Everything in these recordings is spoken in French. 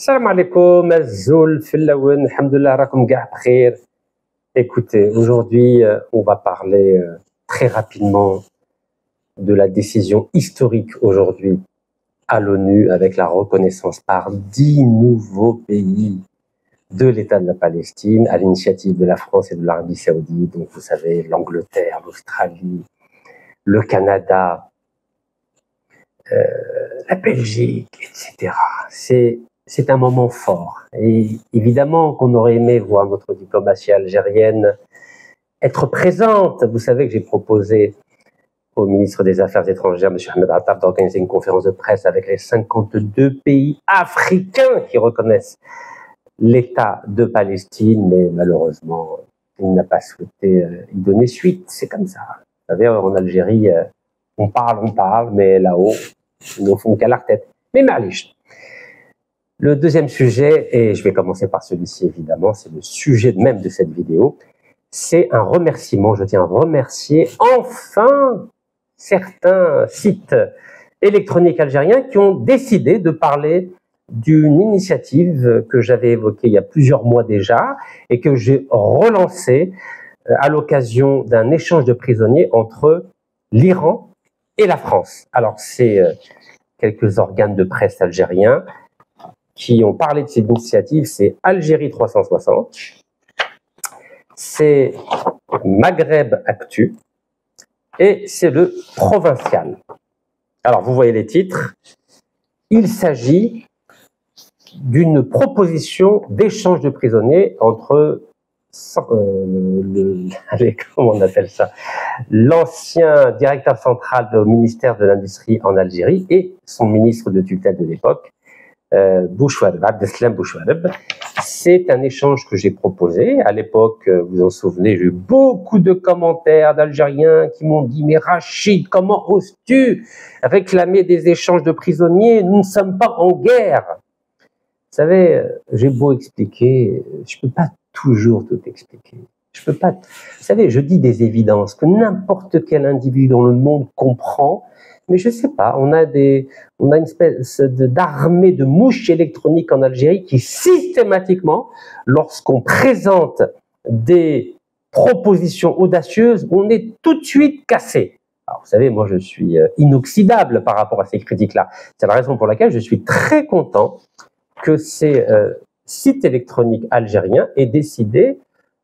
Salam alaikum, Azul, Fillaouen, alhamdoulilah, rakoum g'a bkhir. Écoutez, aujourd'hui, on va parler très rapidement de la décision historique aujourd'hui à l'ONU avec la reconnaissance par 10 nouveaux pays de l'État de la Palestine à l'initiative de la France et de l'Arabie Saoudite. Donc, vous savez, l'Angleterre, l'Australie, le Canada, la Belgique, etc. C'est un moment fort. Et évidemment qu'on aurait aimé voir notre diplomatie algérienne être présente. Vous savez que j'ai proposé au ministre des Affaires étrangères, M. Ahmed Attab, d'organiser une conférence de presse avec les 52 pays africains qui reconnaissent l'État de Palestine, mais malheureusement, il n'a pas souhaité y donner suite. C'est comme ça. Vous savez, en Algérie, on parle, mais là-haut, ils ne font qu'à la tête. Mais malish. Le deuxième sujet, et je vais commencer par celui-ci évidemment, c'est le sujet même de cette vidéo, c'est un remerciement. Je tiens à remercier enfin certains sites électroniques algériens qui ont décidé de parler d'une initiative que j'avais évoquée il y a plusieurs mois déjà et que j'ai relancée à l'occasion d'un échange de prisonniers entre l'Iran et la France. Alors c'est quelques organes de presse algériens qui ont parlé de cette initiative, c'est Algérie 360, c'est Maghreb Actu et c'est le Provincial. Alors vous voyez les titres, il s'agit d'une proposition d'échange de prisonniers entre comment on appelle ça, l'ancien directeur central au ministère de l'Industrie en Algérie et son ministre de tutelle de l'époque, Bouchouareb, Abdeslam Bouchouareb. C'est un échange que j'ai proposé. À l'époque, vous en souvenez, j'ai eu beaucoup de commentaires d'Algériens qui m'ont dit « Mais Rachid, comment oses-tu réclamer des échanges de prisonniers? Nous ne sommes pas en guerre !» Vous savez, j'ai beau expliquer, je ne peux pas toujours tout expliquer. Je peux pas. Vous savez, je dis des évidences que n'importe quel individu dans le monde comprend. Mais je sais pas, on a une espèce d'armée de mouches électroniques en Algérie qui systématiquement, lorsqu'on présente des propositions audacieuses, on est tout de suite cassé. Alors vous savez, moi je suis inoxydable par rapport à ces critiques-là. C'est la raison pour laquelle je suis très content que ces sites électroniques algériens aient décidé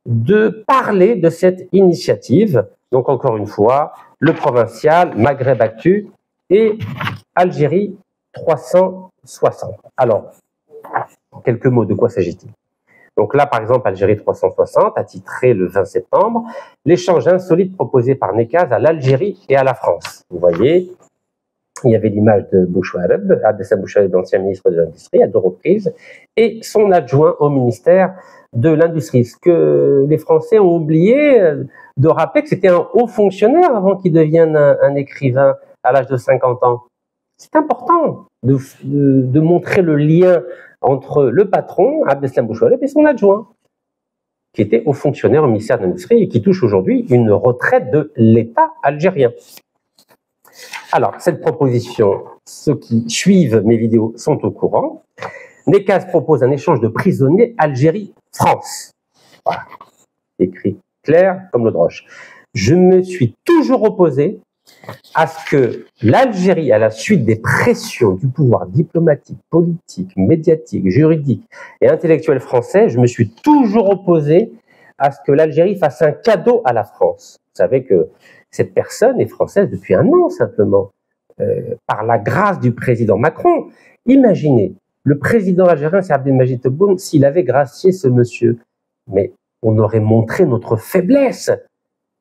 de parler de cette initiative. Donc encore une fois, le Provincial, Maghreb Actu et Algérie 360. Alors, en quelques mots, de quoi s'agit-il? Donc là, par exemple, Algérie 360 a titré le 20 septembre l'échange insolite proposé par Nekaz à l'Algérie et à la France. Vous voyez, il y avait l'image de Bouchouareb, Abdeslam Bouchouareb, l'ancien ministre de l'Industrie, à 2 reprises, et son adjoint au ministère de l'Industrie. Ce que les Français ont oublié de rappeler que c'était un haut fonctionnaire avant qu'il devienne un écrivain à l'âge de 50 ans. C'est important de montrer le lien entre le patron, Abdeslam Bouchouareb, et son adjoint, qui était haut fonctionnaire au ministère de l'Industrie et qui touche aujourd'hui une retraite de l'État algérien. Alors, cette proposition, ceux qui suivent mes vidéos sont au courant. Nekaz propose un échange de prisonniers Algérie-France. Voilà. Écrit clair comme l'eau de roche. Je me suis toujours opposé à ce que l'Algérie, à la suite des pressions du pouvoir diplomatique, politique, médiatique, juridique et intellectuel français, je me suis toujours opposé à ce que l'Algérie fasse un cadeau à la France. Vous savez que cette personne est française depuis un an simplement, par la grâce du président Macron. Imaginez, le président algérien, c'est Abdelmadjid Tebboune, s'il avait gracié ce monsieur. Mais on aurait montré notre faiblesse.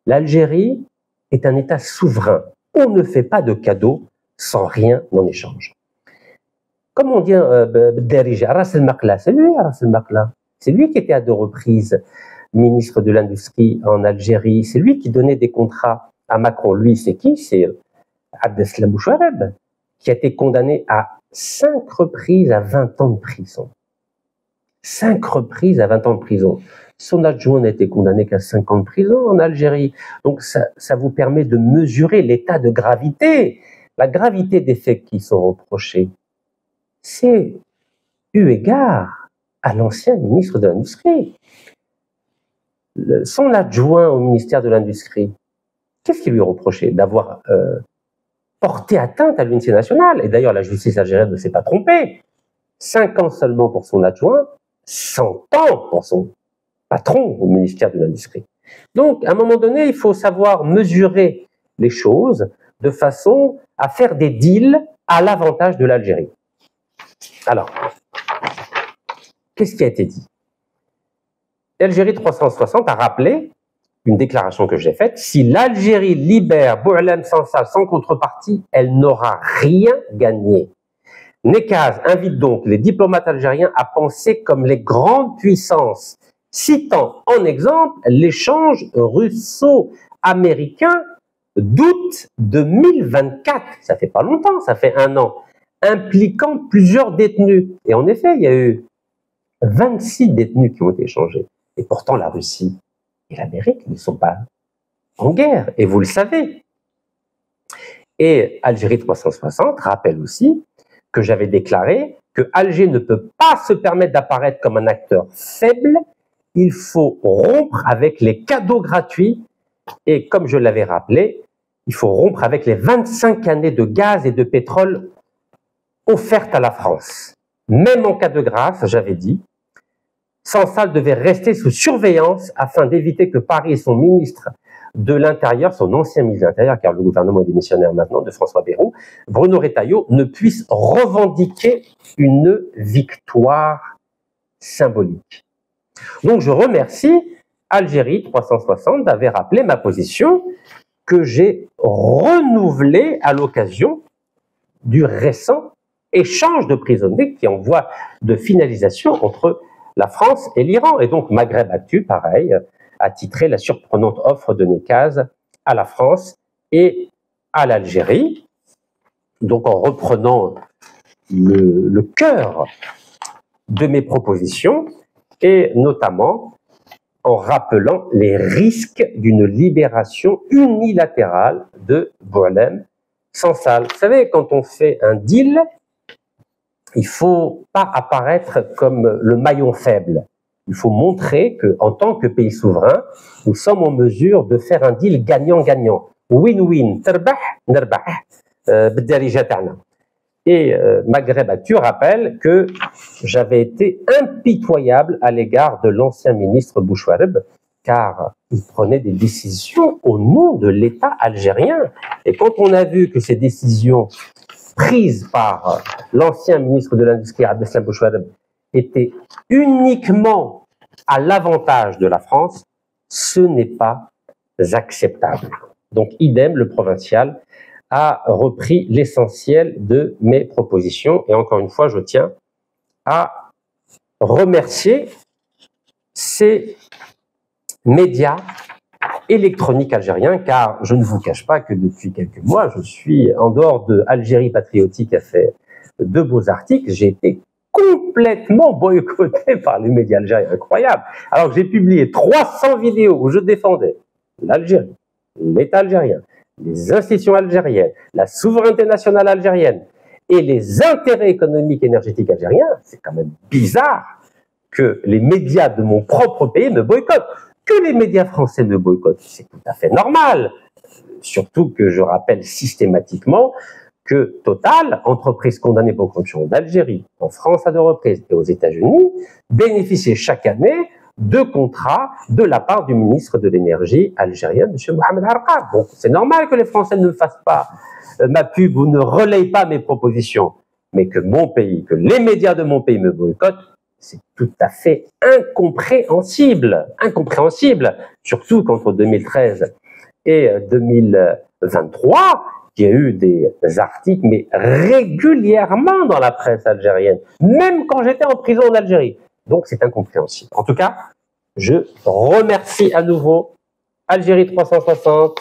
L'Algérie est un État souverain. On ne fait pas de cadeaux sans rien en échange. Comme on dit, Derija, Ras el-Makla, c'est lui, Ras el-Makla. C'est lui qui était à 2 reprises ministre de l'Industrie en Algérie. C'est lui qui donnait des contrats à Macron. Lui, c'est qui? C'est Abdeslam Bouchouareb, qui a été condamné à 5 reprises à 20 ans de prison. 5 reprises à 20 ans de prison. Son adjoint n'a été condamné qu'à 5 ans de prison en Algérie. Donc ça vous permet de mesurer l'état de gravité, la gravité des faits qui sont reprochés. C'est eu égard à l'ancien ministre de l'Industrie. Son adjoint au ministère de l'Industrie, qu'est-ce qu'il lui reprochait? D'avoir porté atteinte à l'unité nationale. Et d'ailleurs, la justice algérienne ne s'est pas trompée. 5 ans seulement pour son adjoint, 100 ans pour son patron au ministère de l'Industrie. Donc, à un moment donné, il faut savoir mesurer les choses de façon à faire des deals à l'avantage de l'Algérie. Alors, qu'est-ce qui a été dit? Algérie 360 a rappelé une déclaration que j'ai faite: si l'Algérie libère Boualem Sansal sans contrepartie, elle n'aura rien gagné. Nekaz invite donc les diplomates algériens à penser comme les grandes puissances, citant en exemple l'échange russo-américain d'août 2024. Ça fait pas longtemps, ça fait 1 an, impliquant plusieurs détenus. Et en effet, il y a eu 26 détenus qui ont été échangés. Et pourtant, la Russie et l'Amérique ne sont pas en guerre, et vous le savez. Et Algérie 360 rappelle aussi que j'avais déclaré que Alger ne peut pas se permettre d'apparaître comme un acteur faible, il faut rompre avec les cadeaux gratuits, et comme je l'avais rappelé, il faut rompre avec les 25 années de gaz et de pétrole offertes à la France. Même en cas de grâce, j'avais dit, Sansal devait rester sous surveillance afin d'éviter que Paris et son ministre de l'Intérieur, son ancien ministre de l'Intérieur, car le gouvernement est démissionnaire maintenant, de François Bayrou, Bruno Retailleau, ne puisse revendiquer une victoire symbolique. Donc je remercie Algérie 360 d'avoir rappelé ma position que j'ai renouvelée à l'occasion du récent échange de prisonniers qui est en voie de finalisation entre la France et l'Iran. Et donc Maghreb Actu, pareil, a titré la surprenante offre de Nekaz à la France et à l'Algérie. Donc en reprenant le cœur de mes propositions et notamment en rappelant les risques d'une libération unilatérale de Boualem Sansal. Vous savez, quand on fait un deal, il ne faut pas apparaître comme le maillon faible. Il faut montrer qu'en tant que pays souverain, nous sommes en mesure de faire un deal gagnant-gagnant. Win-win. Terbah, nerbah. B'darija ta'na. Et Maghreb Actu rappelle que j'avais été impitoyable à l'égard de l'ancien ministre Bouchouareb, car il prenait des décisions au nom de l'État algérien. Et quand on a vu que ces décisions prises par l'ancien ministre de l'Industrie, Abdeslam Bouchouareb, étaient uniquement à l'avantage de la France, ce n'est pas acceptable. Donc, idem, le provincial a repris l'essentiel de mes propositions. Et encore une fois, je tiens à remercier ces médias électroniques algériens, car je ne vous cache pas que depuis quelques mois, je suis, en dehors de Algérie Patriotique, qui a fait de beaux articles, j'ai été complètement boycotté par les médias algériens. Incroyable. Alors que j'ai publié 300 vidéos où je défendais l'Algérie, l'État algérien, les institutions algériennes, la souveraineté nationale algérienne et les intérêts économiques et énergétiques algériens. C'est quand même bizarre que les médias de mon propre pays me boycottent. Que les médias français me boycottent, c'est tout à fait normal. Surtout que je rappelle systématiquement que Total, entreprise condamnée pour corruption d'Algérie, en France à 2 reprises et aux États-Unis, bénéficiait chaque année de contrats de la part du ministre de l'énergie algérien, M. Mohamed Harqab. Donc c'est normal que les Français ne fassent pas ma pub ou ne relayent pas mes propositions, mais que mon pays, que les médias de mon pays me boycottent, c'est tout à fait incompréhensible. Incompréhensible, surtout qu'entre 2013 et 2023, il y a eu des articles, mais régulièrement dans la presse algérienne, même quand j'étais en prison en Algérie. Donc c'est incompréhensible. En tout cas, je remercie à nouveau Algérie 360,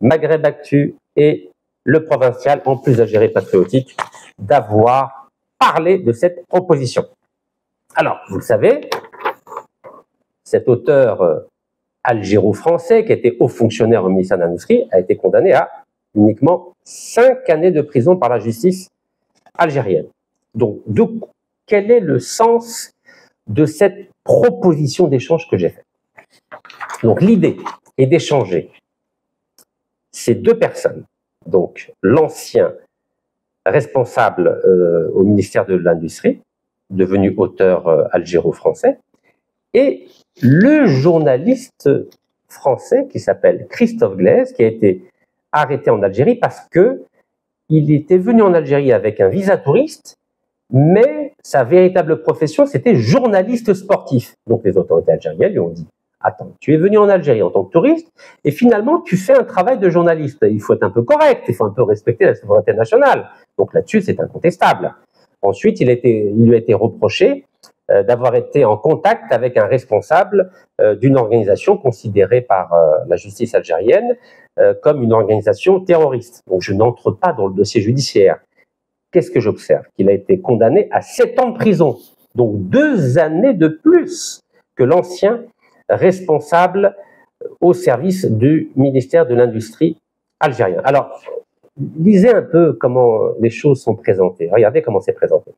Maghreb Actu et le Provincial, en plus d'Algérie Patriotique, d'avoir parlé de cette proposition. Alors, vous le savez, cet auteur algéro-français, qui était haut fonctionnaire au ministère de l'Industrie, a été condamné à uniquement 5 années de prison par la justice algérienne. Donc, quel est le sens de cette proposition d'échange que j'ai faite. Donc l'idée est d'échanger ces deux personnes, donc l'ancien responsable au ministère de l'Industrie, devenu auteur algéro-français, et le journaliste français qui s'appelle Christophe Glaise, qui a été arrêté en Algérie parce que il était venu en Algérie avec un visa touriste, mais sa véritable profession, c'était journaliste sportif. Donc les autorités algériennes lui ont dit « Attends, tu es venu en Algérie en tant que touriste, et finalement tu fais un travail de journaliste. Il faut être un peu correct, il faut un peu respecter la souveraineté nationale. » Donc là-dessus, c'est incontestable. Ensuite, il lui a été reproché d'avoir été en contact avec un responsable d'une organisation considérée par la justice algérienne comme une organisation terroriste. Donc je n'entre pas dans le dossier judiciaire. Qu'est-ce que j'observe? Qu'il a été condamné à 7 ans de prison, donc 2 années de plus que l'ancien responsable au service du ministère de l'Industrie algérien. Alors, lisez un peu comment les choses sont présentées. Regardez comment c'est présenté.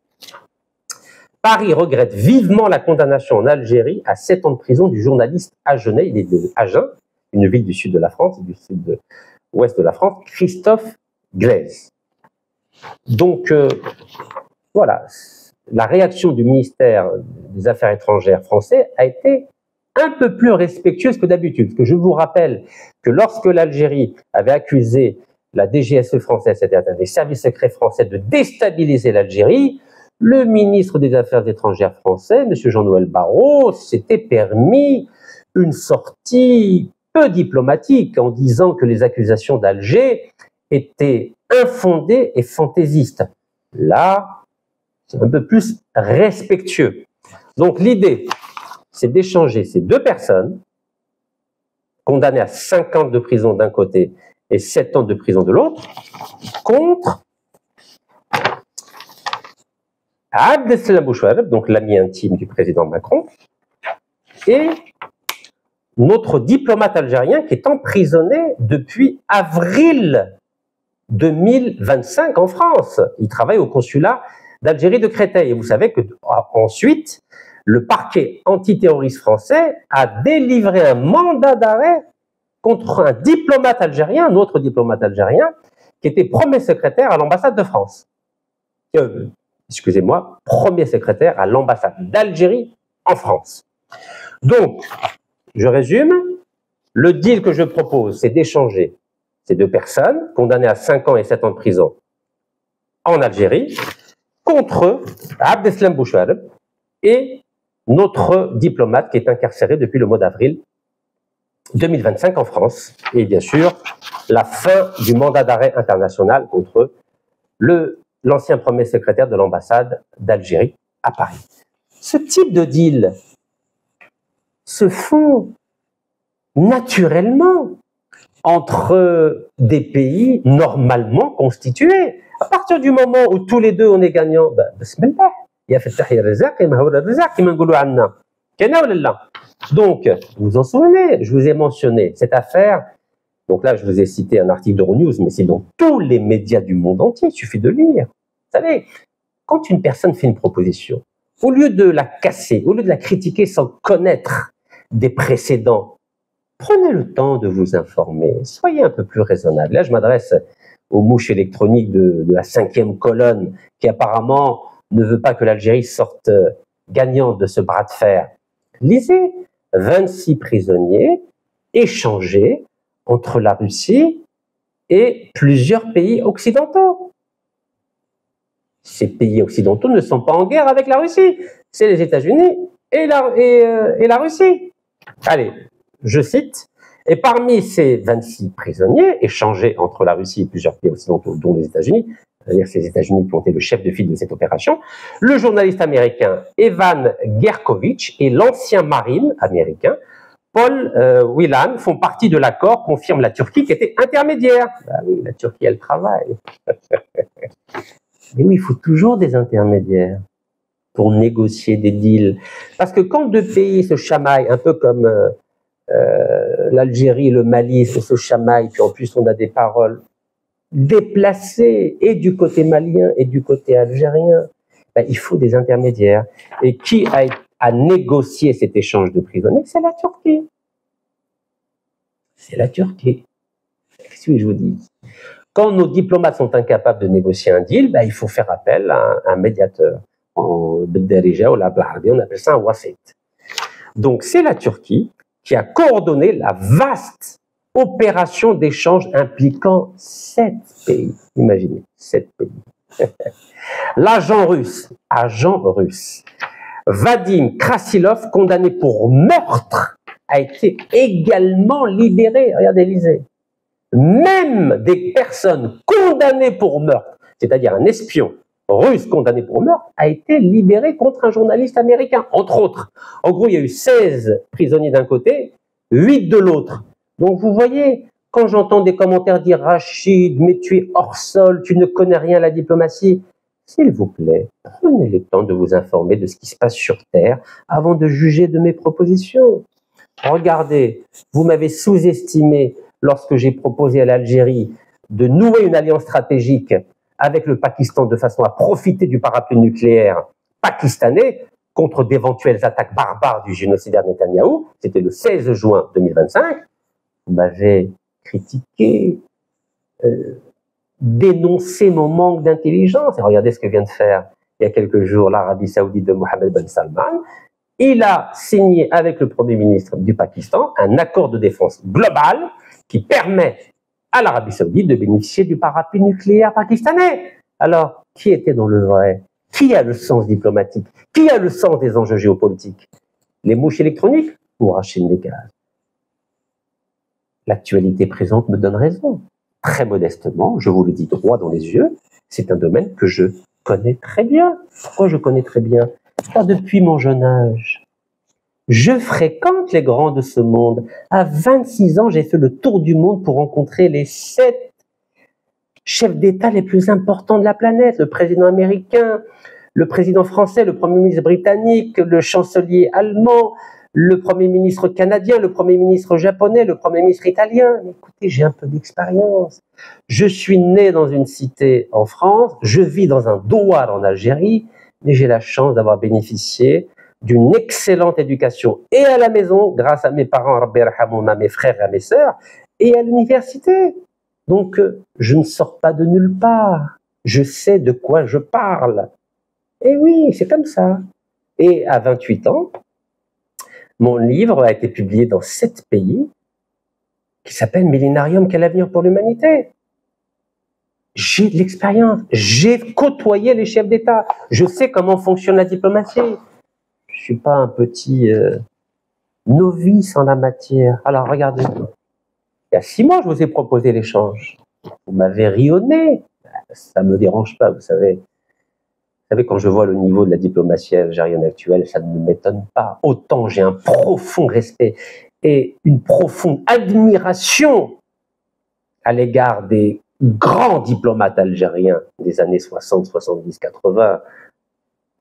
Paris regrette vivement la condamnation en Algérie à 7 ans de prison du journaliste agenais, il est de Agen, une ville du sud de la France, du sud-ouest de la France, Christophe Glaise. Donc, voilà, la réaction du ministère des Affaires étrangères français a été un peu plus respectueuse que d'habitude. Parce que je vous rappelle que lorsque l'Algérie avait accusé la DGSE française, c'est-à-dire des services secrets français, de déstabiliser l'Algérie, le ministre des Affaires étrangères français, M. Jean-Noël Barrot, s'était permis une sortie peu diplomatique en disant que les accusations d'Alger étaient infondées et fantaisistes. Là, c'est un peu plus respectueux. Donc l'idée, c'est d'échanger ces deux personnes, condamnées à 5 ans de prison d'un côté et 7 ans de prison de l'autre, contre Abdeslam Bouchouareb, donc l'ami intime du président Macron, et notre diplomate algérien qui est emprisonné depuis avril 2025 en France. Il travaille au consulat d'Algérie de Créteil. Et vous savez que ensuite, le parquet antiterroriste français a délivré un mandat d'arrêt contre un diplomate algérien, un autre diplomate algérien, qui était premier secrétaire à l'ambassade de France. Excusez-moi, premier secrétaire à l'ambassade d'Algérie en France. Donc, je résume, le deal que je propose, c'est d'échanger ces deux personnes, condamnées à 5 ans et 7 ans de prison en Algérie, contre Abdeslam Bouchouareb et notre diplomate qui est incarcéré depuis le mois d'avril 2025 en France. Et bien sûr, la fin du mandat d'arrêt international contre l'ancien premier secrétaire de l'ambassade d'Algérie à Paris. Ce type de deal se font naturellement entre des pays normalement constitués. À partir du moment où tous les deux on est gagnants, bismillah, il y a fait tahir rizaq et mahawla rizaq qui m'engoulou anna. Donc, vous vous en souvenez, je vous ai mentionné cette affaire. Donc là, je vous ai cité un article d'Euronews, mais c'est dans tous les médias du monde entier, il suffit de lire. Vous savez, quand une personne fait une proposition, au lieu de la casser, au lieu de la critiquer sans connaître des précédents, prenez le temps de vous informer, soyez un peu plus raisonnable. Là, je m'adresse aux mouches électroniques de la 5e colonne qui apparemment ne veut pas que l'Algérie sorte gagnante de ce bras de fer. Lisez 26 prisonniers échangés entre la Russie et plusieurs pays occidentaux. Ces pays occidentaux ne sont pas en guerre avec la Russie, c'est les États-Unis et la Russie. Allez, je cite, et parmi ces 26 prisonniers échangés entre la Russie et plusieurs pays occidentaux, dont les États-Unis, c'est-à-dire ces États-Unis qui ont été le chef de file de cette opération, le journaliste américain Evan Gershkovich et l'ancien marine américain Paul Whelan font partie de l'accord, confirme la Turquie qui était intermédiaire. Ah oui, la Turquie, elle travaille. Mais oui, il faut toujours des intermédiaires pour négocier des deals. Parce que quand deux pays se chamaillent, un peu comme l'Algérie et le Mali se chamaillent, puis en plus on a des paroles déplacées, et du côté malien et du côté algérien, ben, il faut des intermédiaires. Et qui a négocié cet échange de prisonniers? C'est la Turquie. C'est la Turquie. Qu'est-ce que je vous dis? Quand nos diplomates sont incapables de négocier un deal, ben, il faut faire appel à un médiateur. En Beddarija ou la Blaharbi, on appelle ça un wasit. Donc c'est la Turquie qui a coordonné la vaste opération d'échange impliquant 7 pays. Imaginez, 7 pays. Agent russe, Vadim Krasilov, condamné pour meurtre, a été également libéré. Regardez, lisez. Même des personnes condamnées pour meurtre, c'est-à-dire un espion russe condamné pour meurtre, a été libéré contre un journaliste américain, entre autres. En gros, il y a eu 16 prisonniers d'un côté, 8 de l'autre. Donc vous voyez, quand j'entends des commentaires dire « Rachid, mais tu es hors sol, tu ne connais rien à la diplomatie », s'il vous plaît, prenez le temps de vous informer de ce qui se passe sur Terre avant de juger de mes propositions. Regardez, vous m'avez sous-estimé lorsque j'ai proposé à l'Algérie de nouer une alliance stratégique avec le Pakistan de façon à profiter du parapluie nucléaire pakistanais contre d'éventuelles attaques barbares du génocidaire Netanyahou. C'était le 16 juin 2025. Vous m'avez critiqué, dénoncé mon manque d'intelligence. Et regardez ce que vient de faire il y a quelques jours l'Arabie Saoudite de Mohammed Ben Salman. Il a signé avec le Premier ministre du Pakistan un accord de défense global qui permet à l'Arabie Saoudite de bénéficier du parapluie nucléaire pakistanais. Alors, qui était dans le vrai? Qui a le sens diplomatique? Qui a le sens des enjeux géopolitiques? Les mouches électroniques ou Rachid Nekaz? L'actualité présente me donne raison. Très modestement, je vous le dis droit dans les yeux, c'est un domaine que je connais très bien. Pourquoi je connais très bien? Car depuis mon jeune âge, je fréquente les grands de ce monde. À 26 ans, j'ai fait le tour du monde pour rencontrer les 7 chefs d'État les plus importants de la planète. Le président américain, le président français, le premier ministre britannique, le chancelier allemand, le premier ministre canadien, le premier ministre japonais, le premier ministre italien. Mais écoutez, j'ai un peu d'expérience. Je suis né dans une cité en France, je vis dans un douar en Algérie, mais j'ai la chance d'avoir bénéficié d'une excellente éducation et à la maison, grâce à mes parents, Rabbi yarhamoum, à mes frères et à mes sœurs, et à l'université. Donc, je ne sors pas de nulle part. Je sais de quoi je parle. Et oui, c'est comme ça. Et à 28 ans, mon livre a été publié dans 7 pays, qui s'appelle Millénarium, quel avenir pour l'humanité? J'ai de l'expérience, j'ai côtoyé les chefs d'État, je sais comment fonctionne la diplomatie. Je ne suis pas un petit novice en la matière. Alors regardez, il y a 6 mois, je vous ai proposé l'échange. Vous m'avez rionné. Ça ne me dérange pas, vous savez. Vous savez, quand je vois le niveau de la diplomatie algérienne actuelle, ça ne m'étonne pas. Autant j'ai un profond respect et une profonde admiration à l'égard des grands diplomates algériens des années 60, 70, 80,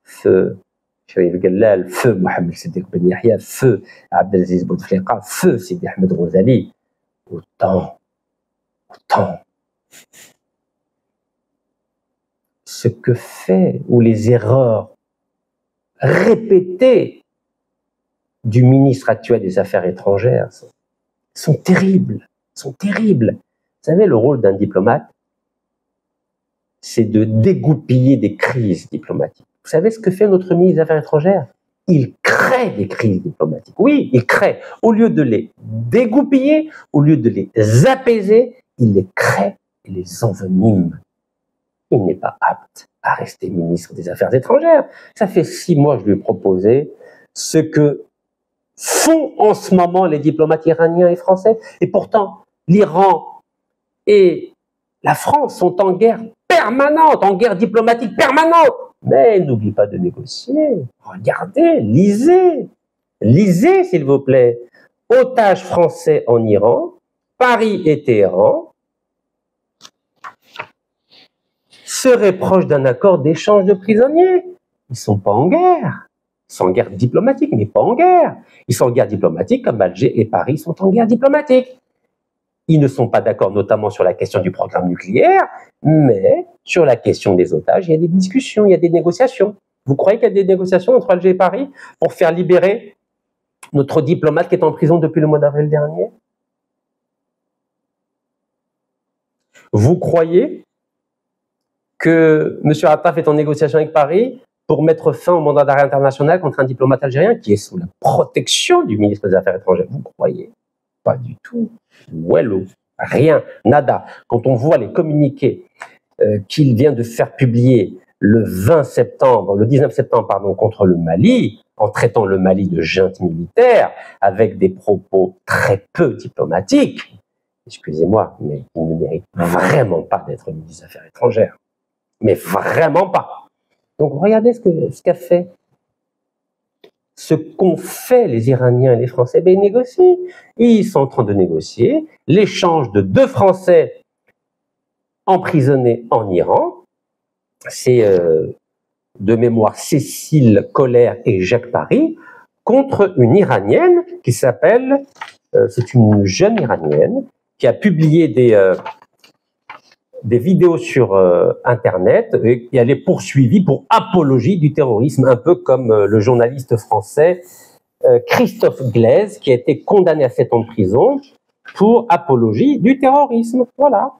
feu Sharif Gallal, feu Mohamed Siddiq Ben Yahya, feu Abdelaziz Bouteflika, feu Sidi Ahmed Rosali. Autant ce que fait, ou les erreurs répétées du ministre actuel des Affaires étrangères sont terribles, Vous savez, le rôle d'un diplomate, c'est de dégoupiller des crises diplomatiques. Vous savez ce que fait notre ministre des Affaires étrangères? Il crée des crises diplomatiques. Oui, il crée. Au lieu de les dégoupiller, au lieu de les apaiser, il les crée et les envenime. Il n'est pas apte à rester ministre des Affaires étrangères. Ça fait 6 mois que je lui ai proposé ce que font en ce moment les diplomates iraniens et français. Et pourtant, l'Iran et la France sont en guerre permanente, en guerre diplomatique permanente. Mais n'oublie pas de négocier. Regardez, lisez s'il vous plaît. Otages français en Iran, Paris et Téhéran seraient proches d'un accord d'échange de prisonniers. Ils ne sont pas en guerre. Ils sont en guerre diplomatique, mais pas en guerre. Ils sont en guerre diplomatique comme Alger et Paris sont en guerre diplomatique. Ils ne sont pas d'accord notamment sur la question du programme nucléaire, mais sur la question des otages, il y a des discussions, il y a des négociations. Vous croyez qu'il y a des négociations entre Alger et Paris pour faire libérer notre diplomate qui est en prison depuis le mois d'avril dernier? Vous croyez que M. Attaf est en négociation avec Paris pour mettre fin au mandat d'arrêt international contre un diplomate algérien qui est sous la protection du ministre des Affaires étrangères? Vous croyez? Pas du tout. Wello. Rien. Nada. Quand on voit les communiqués qu'il vient de faire publier le 19 septembre, pardon, contre le Mali, en traitant le Mali de junte militaire, avec des propos très peu diplomatiques, excusez-moi, mais il ne mérite vraiment pas d'être ministre des Affaires étrangères. Mais vraiment pas. Donc regardez ce qu'a fait, ce qu'ont fait les Iraniens et les Français. Ben, ils négocient. Ils sont en train de négocier l'échange de 2 Français emprisonnés en Iran. C'est de mémoire Cécile Collère et Jacques Paris, contre une Iranienne qui s'appelle, c'est une jeune Iranienne qui a publié des vidéos sur Internet et elle est poursuivie pour apologie du terrorisme, un peu comme le journaliste français Christophe Glaise, qui a été condamné à 7 ans de prison pour apologie du terrorisme. Voilà,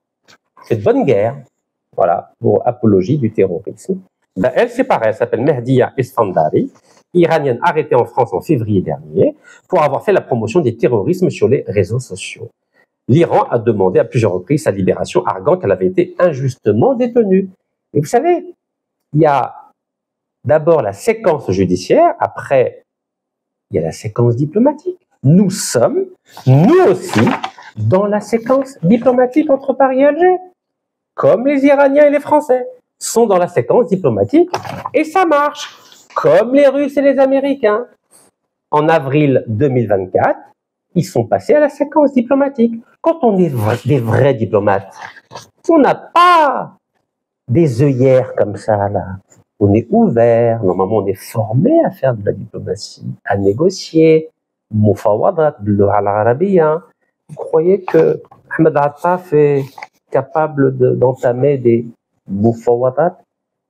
c'est de bonne guerre. Voilà, pour apologie du terrorisme. Ben, elle, c'est pareil, elle s'appelle Mehdia Esfandari, iranienne arrêtée en France en février dernier pour avoir fait la promotion des terrorismes sur les réseaux sociaux. L'Iran a demandé à plusieurs reprises sa libération, arguant qu'elle avait été injustement détenue. Et vous savez, il y a d'abord la séquence judiciaire, après, il y a la séquence diplomatique. Nous sommes, nous aussi, dans la séquence diplomatique entre Paris et Alger. Comme les Iraniens et les Français sont dans la séquence diplomatique, et ça marche, comme les Russes et les Américains. En avril 2024, ils sont passés à la séquence diplomatique. Quand on est des vrais diplomates, on n'a pas des œillères comme ça, là. On est ouvert, normalement on est formé à faire de la diplomatie, à négocier, mufawadat, al-arabiyya. Vous croyez que Ahmed Attaf est capable d'entamer des mufawadat,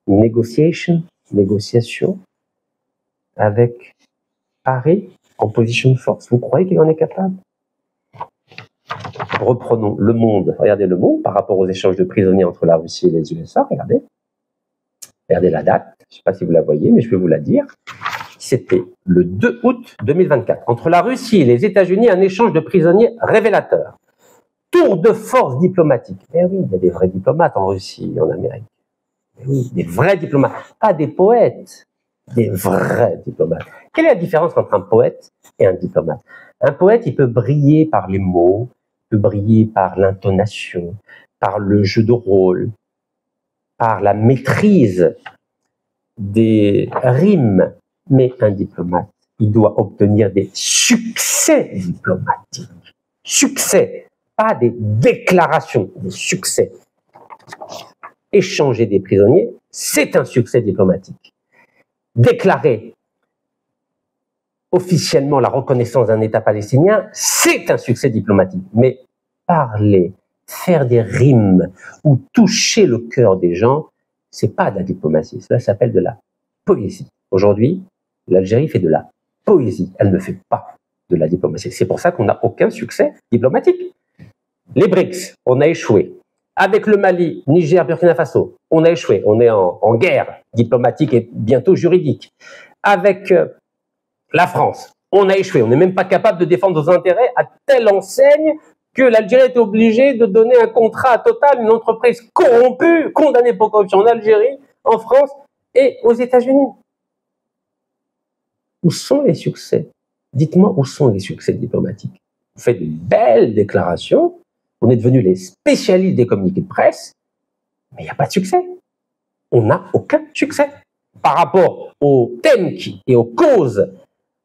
négociations avec Paris en position de force? Vous croyez qu'il en est capable? Reprenons Le Monde. Regardez Le Monde par rapport aux échanges de prisonniers entre la Russie et les USA. Regardez la date. Je ne sais pas si vous la voyez, mais je vais vous la dire. C'était le 2 août 2024. Entre la Russie et les États-Unis, un échange de prisonniers révélateur. Tour de force diplomatique. Eh oui, il y a des vrais diplomates en Russie et en Amérique. Eh oui, des vrais diplomates. Pas des poètes. Des vrais diplomates. Quelle est la différence entre un poète et un diplomate? Un poète, il peut briller par les mots, il peut briller par l'intonation, par le jeu de rôle, par la maîtrise des rimes. Mais un diplomate, il doit obtenir des succès diplomatiques. Succès, pas des déclarations, des succès. Échanger des prisonniers, c'est un succès diplomatique. Déclarer officiellement la reconnaissance d'un État palestinien, c'est un succès diplomatique. Mais parler, faire des rimes ou toucher le cœur des gens, c'est pas de la diplomatie. Cela s'appelle de la poésie. Aujourd'hui, l'Algérie fait de la poésie. Elle ne fait pas de la diplomatie. C'est pour ça qu'on n'a aucun succès diplomatique. Les BRICS, on a échoué. Avec le Mali, Niger, Burkina Faso, on a échoué. On est en guerre diplomatique et bientôt juridique. Avec la France, on a échoué. On n'est même pas capable de défendre nos intérêts à telle enseigne que l'Algérie est obligée de donner un contrat à Total, une entreprise corrompue, condamnée pour corruption en Algérie, en France et aux États-Unis. Où sont les succès? Dites-moi où sont les succès diplomatiques. On fait de belles déclarations, on est devenus les spécialistes des communiqués de presse, mais il n'y a pas de succès. On n'a aucun succès. Par rapport aux thèmes et aux causes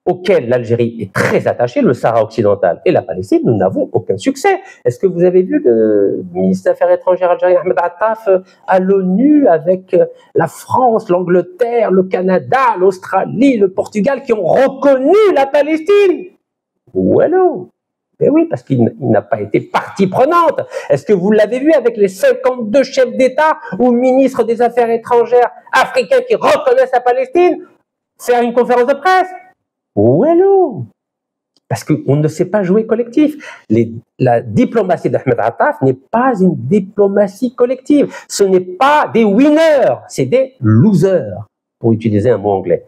auxquelles l'Algérie est très attachée, le Sahara occidental et la Palestine, nous n'avons aucun succès. Est-ce que vous avez vu le ministre des Affaires étrangères algérien Ahmed Attaf à l'ONU avec la France, l'Angleterre, le Canada, l'Australie, le Portugal qui ont reconnu la Palestine? Well, Mais oui, parce qu'il n'a pas été partie prenante. Est-ce que vous l'avez vu avec les 52 chefs d'État ou ministres des Affaires étrangères africains qui reconnaissent la Palestine faire une conférence de presse? Où est l'eau? Parce qu'on ne sait pas jouer collectif. La diplomatie d'Ahmed Attaf n'est pas une diplomatie collective. Ce n'est pas des winners, c'est des losers, pour utiliser un mot anglais.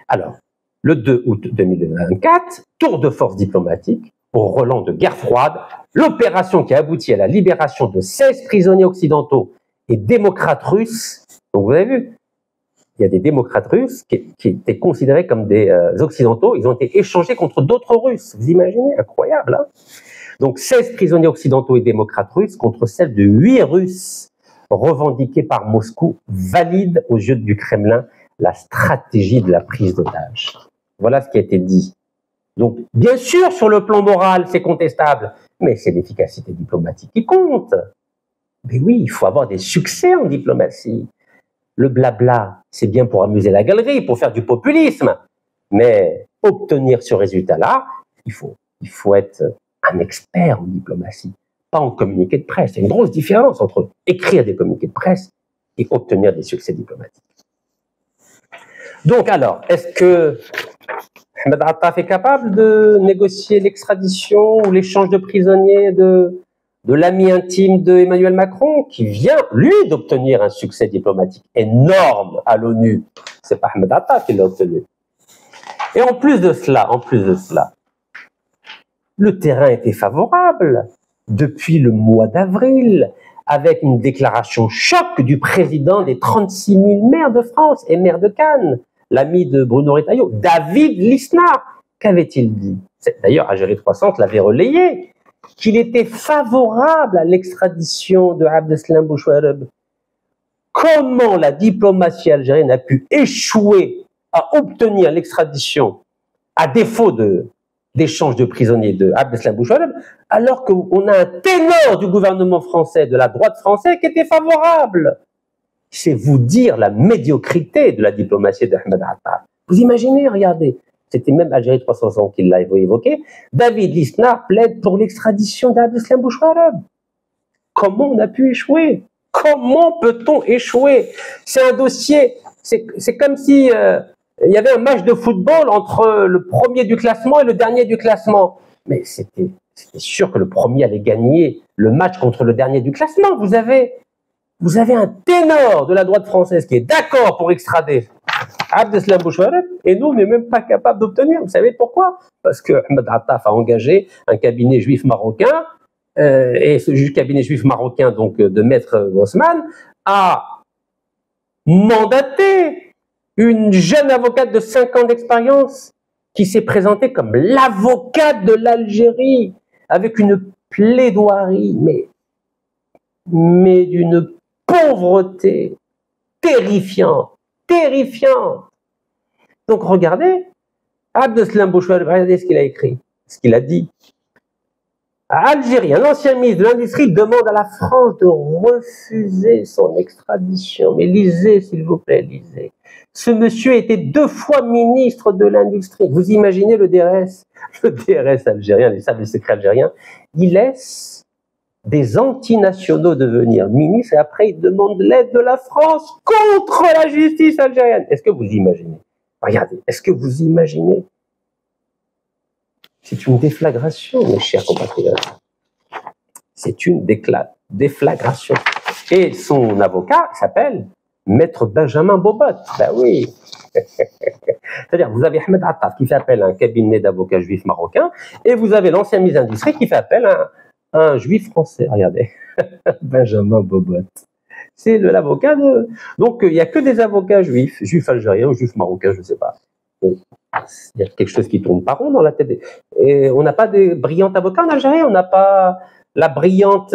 Alors, le 2 août 2024, tour de force diplomatique, au relent de guerre froide, l'opération qui a abouti à la libération de 16 prisonniers occidentaux et démocrates russes. Donc vous avez vu, il y a des démocrates russes qui étaient considérés comme des occidentaux, ils ont été échangés contre d'autres Russes. Vous imaginez, incroyable, hein? Donc 16 prisonniers occidentaux et démocrates russes contre celle de 8 Russes revendiqués par Moscou, valide aux yeux du Kremlin la stratégie de la prise d'otages. Voilà ce qui a été dit. Donc, bien sûr, sur le plan moral, c'est contestable, mais c'est l'efficacité diplomatique qui compte. Mais oui, il faut avoir des succès en diplomatie. Le blabla, c'est bien pour amuser la galerie, pour faire du populisme, mais obtenir ce résultat-là, il faut être un expert en diplomatie, pas en communiqué de presse. Il y a une grosse différence entre écrire des communiqués de presse et obtenir des succès diplomatiques. Donc alors, est-ce que Ahmed Attaf est capable de négocier l'extradition ou l'échange de prisonniers de l'ami intime d'Emmanuel Macron, qui vient, lui, d'obtenir un succès diplomatique énorme à l'ONU? C'est pas Ahmed Attaf qui l'a obtenu. Et en plus de cela, le terrain était favorable depuis le mois d'avril, avec une déclaration choc du président des 36 000 maires de France et maire de Cannes, l'ami de Bruno Retailleau, David Lisnard. Qu'avait-il dit? D'ailleurs, Algérie 300 l'avait relayé, qu'il était favorable à l'extradition de Abdeslam Bouchouareb. Comment la diplomatie algérienne a pu échouer à obtenir l'extradition à défaut d'échange de prisonniers de Abdeslam Bouchouareb, alors qu'on a un ténor du gouvernement français, de la droite française, qui était favorable? C'est vous dire la médiocrité de la diplomatie d'Ahmed Attaf. Vous imaginez, regardez, c'était même Algérie 300 qui l'a évoqué, David Lisnard plaide pour l'extradition d'Abdeslam Bouchouareb. Comment on a pu échouer? Comment peut-on échouer? C'est un dossier, c'est comme si il y avait un match de football entre le premier du classement et le dernier du classement. Mais c'était sûr que le premier allait gagner le match contre le dernier du classement. Vous avez un ténor de la droite française qui est d'accord pour extrader Abdeslam Bouchouareb, et nous, on n'est même pas capable d'obtenir. Vous savez pourquoi? Parce que Ahmed Attaf a engagé un cabinet juif marocain, et ce cabinet juif marocain, donc de Maître Grossman, a mandaté une jeune avocate de 5 ans d'expérience qui s'est présentée comme l'avocate de l'Algérie, avec une plaidoirie, mais d'une pauvreté terrifiante. Donc regardez, Abdeslam Bouchouareb, regardez ce qu'il a écrit, ce qu'il a dit. À Algérie, un ancien ministre de l'Industrie demande à la France de refuser son extradition. Mais lisez, s'il vous plaît, lisez. Ce monsieur était 2 fois ministre de l'Industrie. Vous imaginez le DRS? Le DRS algérien, les services secrets algériens, il laisse des antinationaux devenir ministres et après il demande l'aide de la France contre la justice algérienne. Est-ce que vous imaginez? Regardez, est-ce que vous imaginez? C'est une déflagration, mes chers compatriotes. C'est une déflagration. Et son avocat s'appelle Maître Benjamin Bobot. Ben oui. C'est-à-dire, vous avez Ahmed Attaf qui fait appel à un cabinet d'avocats juifs marocains, et vous avez l'ancien ministre d'Industrie qui fait appel à un juif français. Regardez. Benjamin Bobot. C'est l'avocat de... Donc, il n'y a que des avocats juifs algériens ou juifs marocains, je ne sais pas. Il y a quelque chose qui tourne pas rond dans la tête. Et on n'a pas des brillants avocats en Algérie. On n'a pas la brillante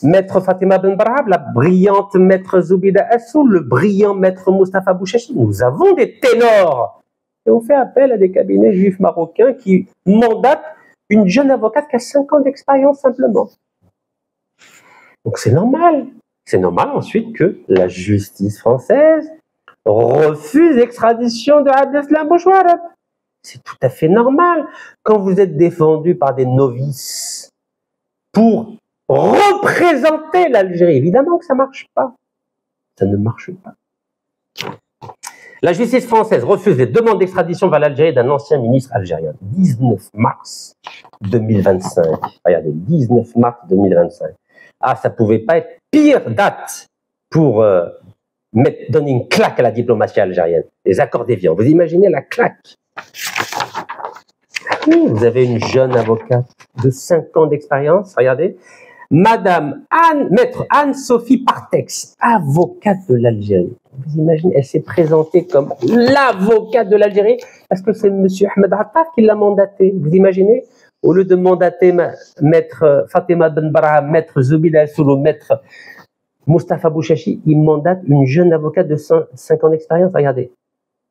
maître Fatima Ben Brahab, la brillante maître Zoubida Assoul, le brillant maître Moustapha Bouchachi. Nous avons des ténors. Et on fait appel à des cabinets juifs marocains qui mandatent une jeune avocate qui a 5 ans d'expérience simplement. Donc c'est normal. C'est normal ensuite que la justice française refuse l'extradition de Abdeslam Bouchouareb. C'est tout à fait normal. Quand vous êtes défendu par des novices pour représenter l'Algérie, évidemment que ça ne marche pas. Ça ne marche pas. La justice française refuse les demandes d'extradition vers l'Algérie d'un ancien ministre algérien. 19 mars 2025. Regardez, 19 mars 2025. Ah, ça ne pouvait pas être pire date pour donner une claque à la diplomatie algérienne. Les accords d'Évian. Vous imaginez la claque? Oui, vous avez une jeune avocate de 5 ans d'expérience, regardez. Madame Maître Anne-Sophie Partex, avocate de l'Algérie. Vous imaginez, elle s'est présentée comme l'avocate de l'Algérie parce que c'est M. Ahmed Attaf qui l'a mandatée. Vous imaginez, au lieu de mandater Maître Fatima Ben Baraham, Maître Zoubida El-Soulou, Maître Moustapha Bouchachi, il mandate une jeune avocate de 5 ans d'expérience. Regardez,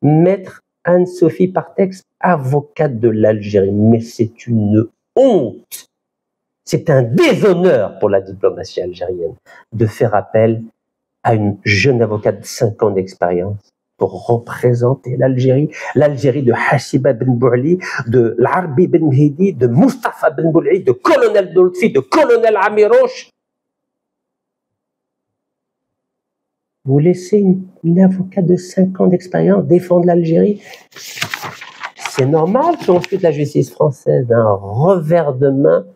Maître Anne-Sophie Partex, avocate de l'Algérie. Mais c'est une honte. C'est un déshonneur pour la diplomatie algérienne de faire appel à une jeune avocate de 5 ans d'expérience pour représenter l'Algérie, l'Algérie de Hassiba Ben Bouali, de l'Arbi Ben Mhidi, de Moustapha Ben Boulay, de colonel Dolfi, de colonel Amiroche. Vous laissez une avocate de 5 ans d'expérience défendre l'Algérie? C'est normal qu'ensuite la justice française, d'un revers de main,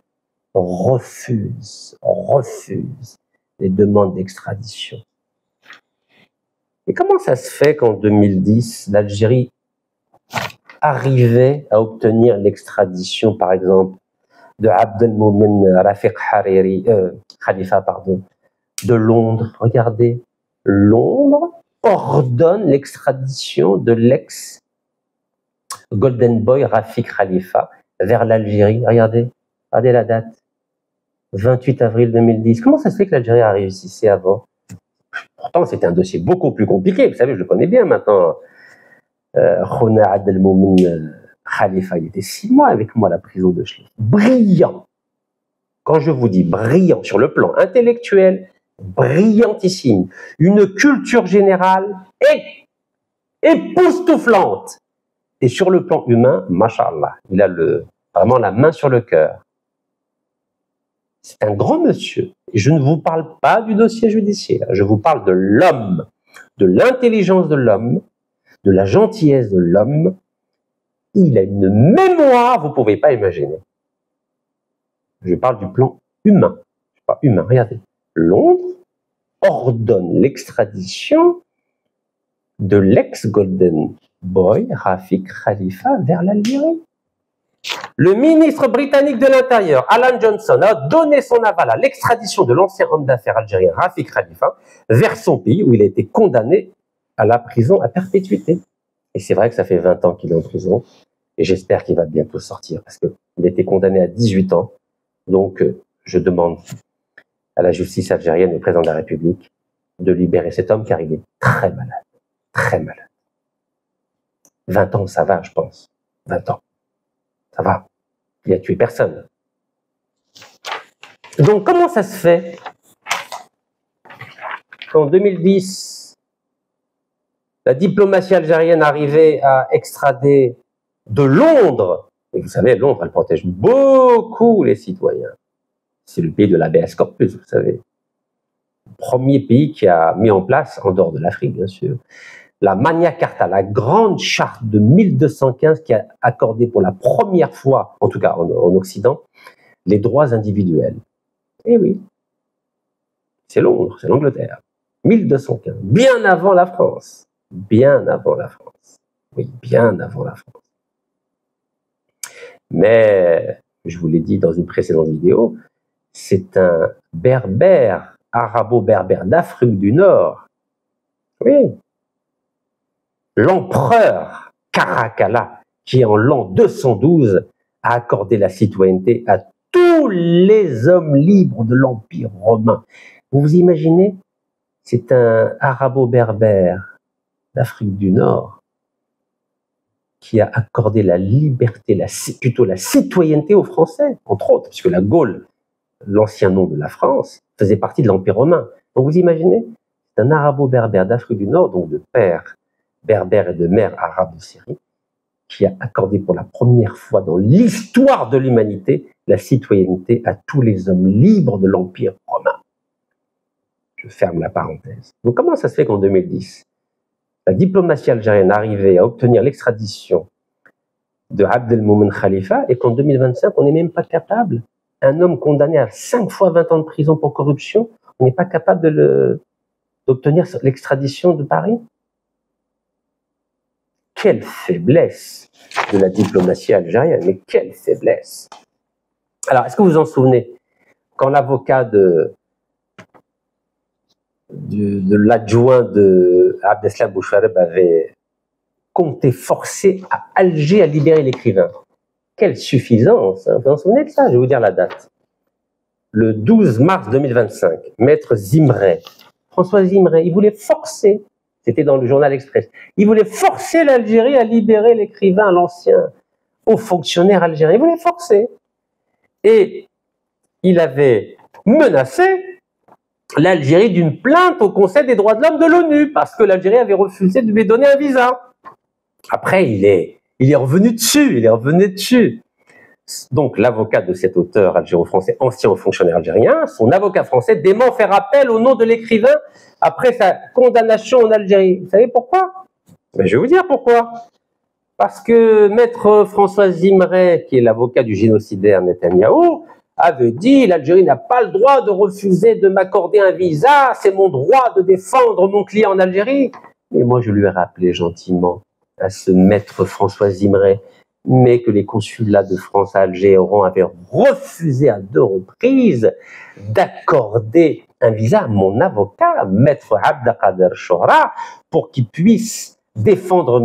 refuse les demandes d'extradition. Et comment ça se fait qu'en 2010, l'Algérie arrivait à obtenir l'extradition, par exemple, de Abdelmoumen Rafiq Khalifa, de Londres? Regardez, Londres ordonne l'extradition de l'ex-Golden Boy Rafiq Khalifa vers l'Algérie. Regardez la date. 28 avril 2010. Comment ça se fait que l'Algérie a réussi avant? Pourtant, c'était un dossier beaucoup plus compliqué. Vous savez, je le connais bien maintenant. Khona Abdelmoumen Khalifa, il était 6 mois avec moi à la prison de Chlef. Brillant. Quand je vous dis brillant sur le plan intellectuel, brillantissime. Une culture générale époustouflante. Et sur le plan humain, machallah, il a vraiment la main sur le cœur. C'est un grand monsieur. Et je ne vous parle pas du dossier judiciaire. Je vous parle de l'homme, de l'intelligence de l'homme, de la gentillesse de l'homme. Il a une mémoire, vous ne pouvez pas imaginer. Je parle du plan humain. Pas humain, regardez. Londres ordonne l'extradition de l'ex-Golden Boy, Rafiq Khalifa, vers l'Algérie. Le ministre britannique de l'Intérieur, Alan Johnson, a donné son aval à l'extradition de l'ancien homme d'affaires algérien Rafiq Khalifa vers son pays où il a été condamné à la prison à perpétuité. Et c'est vrai que ça fait 20 ans qu'il est en prison et j'espère qu'il va bientôt sortir parce qu'il a été condamné à 18 ans. Donc, je demande à la justice algérienne, au président de la République, de libérer cet homme car il est très malade. Très malade. 20 ans, ça va, je pense. 20 ans. Ça va. Il a tué personne. Donc, comment ça se fait qu'en 2010, la diplomatie algérienne arrivait à extrader de Londres, et vous savez, Londres, elle protège beaucoup les citoyens. C'est le pays de l'habeas corpus, vous savez. Le premier pays qui a mis en place, en dehors de l'Afrique, bien sûr, la Magna Carta, la grande charte de 1215 qui a accordé pour la première fois, en tout cas en Occident, les droits individuels. Eh oui, c'est Londres, c'est l'Angleterre. 1215, bien avant la France. Bien avant la France. Oui, bien avant la France. Mais, je vous l'ai dit dans une précédente vidéo, c'est un berbère, arabo-berbère d'Afrique du Nord. Oui. L'empereur Caracalla, qui en l'an 212 a accordé la citoyenneté à tous les hommes libres de l'Empire romain. Vous vous imaginez? C'est un arabo-berbère d'Afrique du Nord qui a accordé la liberté, plutôt la citoyenneté aux Français, entre autres, puisque la Gaule, l'ancien nom de la France, faisait partie de l'Empire romain. Donc vous imaginez? C'est un arabo-berbère d'Afrique du Nord, donc de père berbère et de mère arabe de Syrie, qui a accordé pour la première fois dans l'histoire de l'humanité la citoyenneté à tous les hommes libres de l'Empire romain. Je ferme la parenthèse. Donc comment ça se fait qu'en 2010, la diplomatie algérienne arrivait à obtenir l'extradition de Abdelmoumen Khalifa et qu'en 2025, on n'est même pas capable, un homme condamné à 5 fois 20 ans de prison pour corruption, on n'est pas capable d'obtenir l'extradition de Paris? Quelle faiblesse de la diplomatie algérienne, mais quelle faiblesse! Alors, est-ce que vous vous en souvenez, quand l'avocat de l'adjoint de Abdeslam Bouchouareb avait compté forcer à Alger à libérer l'écrivain? Quelle suffisance, hein. Vous vous en souvenez de ça? Je vais vous dire la date. Le 12 mars 2025, maître Zimret, François Zimret, il voulait forcer, c'était dans le journal Express, il voulait forcer l'Algérie à libérer l'écrivain, l'ancien haut fonctionnaire algérien. Il voulait forcer. Et il avait menacé l'Algérie d'une plainte au Conseil des droits de l'homme de l'ONU parce que l'Algérie avait refusé de lui donner un visa. Après, il est revenu dessus. Donc, l'avocat de cet auteur algéro-français, ancien fonctionnaire algérien, son avocat français dément faire appel au nom de l'écrivain après sa condamnation en Algérie. Vous savez pourquoi? Ben, je vais vous dire pourquoi. Parce que maître François Zimret, qui est l'avocat du génocidaire Netanyahou, avait dit « l'Algérie n'a pas le droit de refuser de m'accorder un visa, c'est mon droit de défendre mon client en Algérie ». Et moi, je lui ai rappelé gentiment à ce maître François Zimret, mais que les consulats de France à Alger et Oran avaient refusé à 2 reprises d'accorder un visa à mon avocat, maître Abdelkader Chouhra, pour qu'il puisse défendre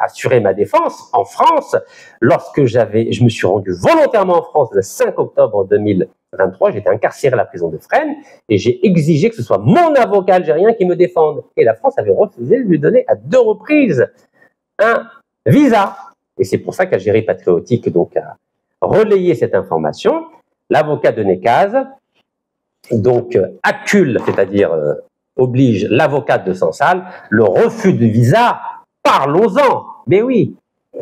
assurer ma défense en France. Lorsque je me suis rendu volontairement en France le 5 octobre 2023, j'étais incarcéré à la prison de Fresnes et j'ai exigé que ce soit mon avocat algérien qui me défende. Et la France avait refusé de lui donner à 2 reprises un visa. Et c'est pour ça qu'Algérie Patriotique donc a relayé cette information. L'avocat de Nekaz donc accule, c'est-à-dire oblige l'avocat de Sansal, le refus de visa, parlons-en. Mais oui,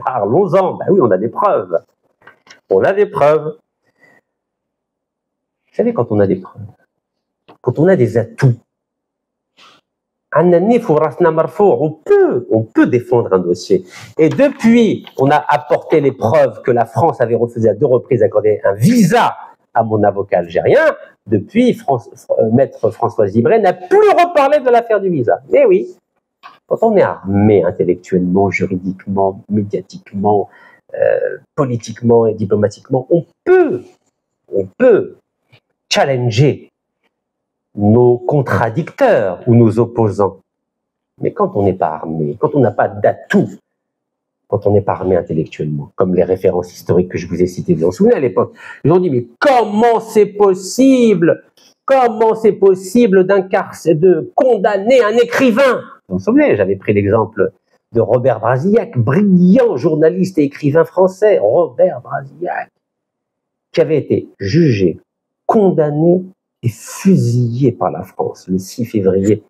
parlons-en. Ben oui, on a des preuves. On a des preuves. Vous savez, quand on a des preuves, quand on a des atouts, on peut défendre un dossier. Et depuis, on a apporté les preuves que la France avait refusé à 2 reprises d'accorder un visa à mon avocat algérien. Depuis, maître François Zimret n'a plus reparlé de l'affaire du visa. Mais oui, quand on est armé intellectuellement, juridiquement, médiatiquement, politiquement et diplomatiquement, on peut challenger nos contradicteurs ou nos opposants. Mais quand on n'est pas armé, quand on n'a pas d'atout, quand on n'est pas armé intellectuellement, comme les références historiques que je vous ai citées, vous vous en souvenez à l'époque, ils ont dit, mais comment c'est possible de condamner un écrivain? Vous vous souvenez, j'avais pris l'exemple de Robert Brasillac, brillant journaliste et écrivain français, Robert Brasillac, qui avait été jugé, condamné et fusillé par la France le 6 février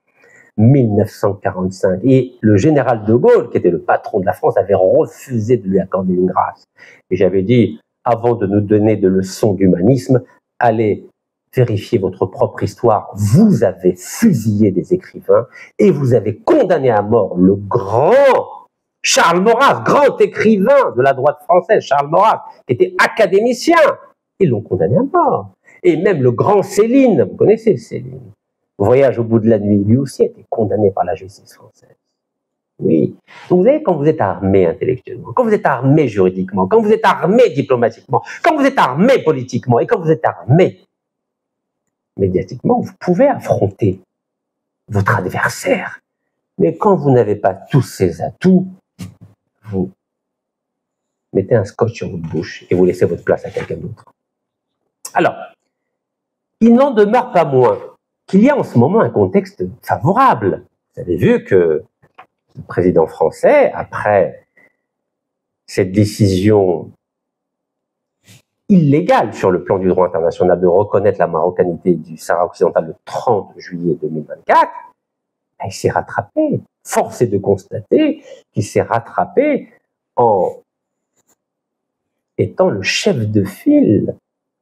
1945. Et le général de Gaulle, qui était le patron de la France, avait refusé de lui accorder une grâce. Et j'avais dit, avant de nous donner de leçons d'humanisme, allez vérifier votre propre histoire. Vous avez fusillé des écrivains et vous avez condamné à mort le grand Charles Maurras, grand écrivain de la droite française, Charles Maurras, qui était académicien. Ils l'ont condamné à mort. Et même le grand Céline, vous connaissez Céline, Voyage au bout de la nuit, lui aussi a été condamné par la justice française. Oui. Donc vous savez, quand vous êtes armé intellectuellement, quand vous êtes armé juridiquement, quand vous êtes armé diplomatiquement, quand vous êtes armé politiquement et quand vous êtes armé médiatiquement, vous pouvez affronter votre adversaire. Mais quand vous n'avez pas tous ces atouts, vous mettez un scotch sur votre bouche et vous laissez votre place à quelqu'un d'autre. Alors, il n'en demeure pas moins qu'il y a en ce moment un contexte favorable. Vous avez vu que le président français, après cette décision illégale sur le plan du droit international de reconnaître la marocanité du Sahara occidental le 30 juillet 2024, il s'est rattrapé. Force est de constater qu'il s'est rattrapé en étant le chef de file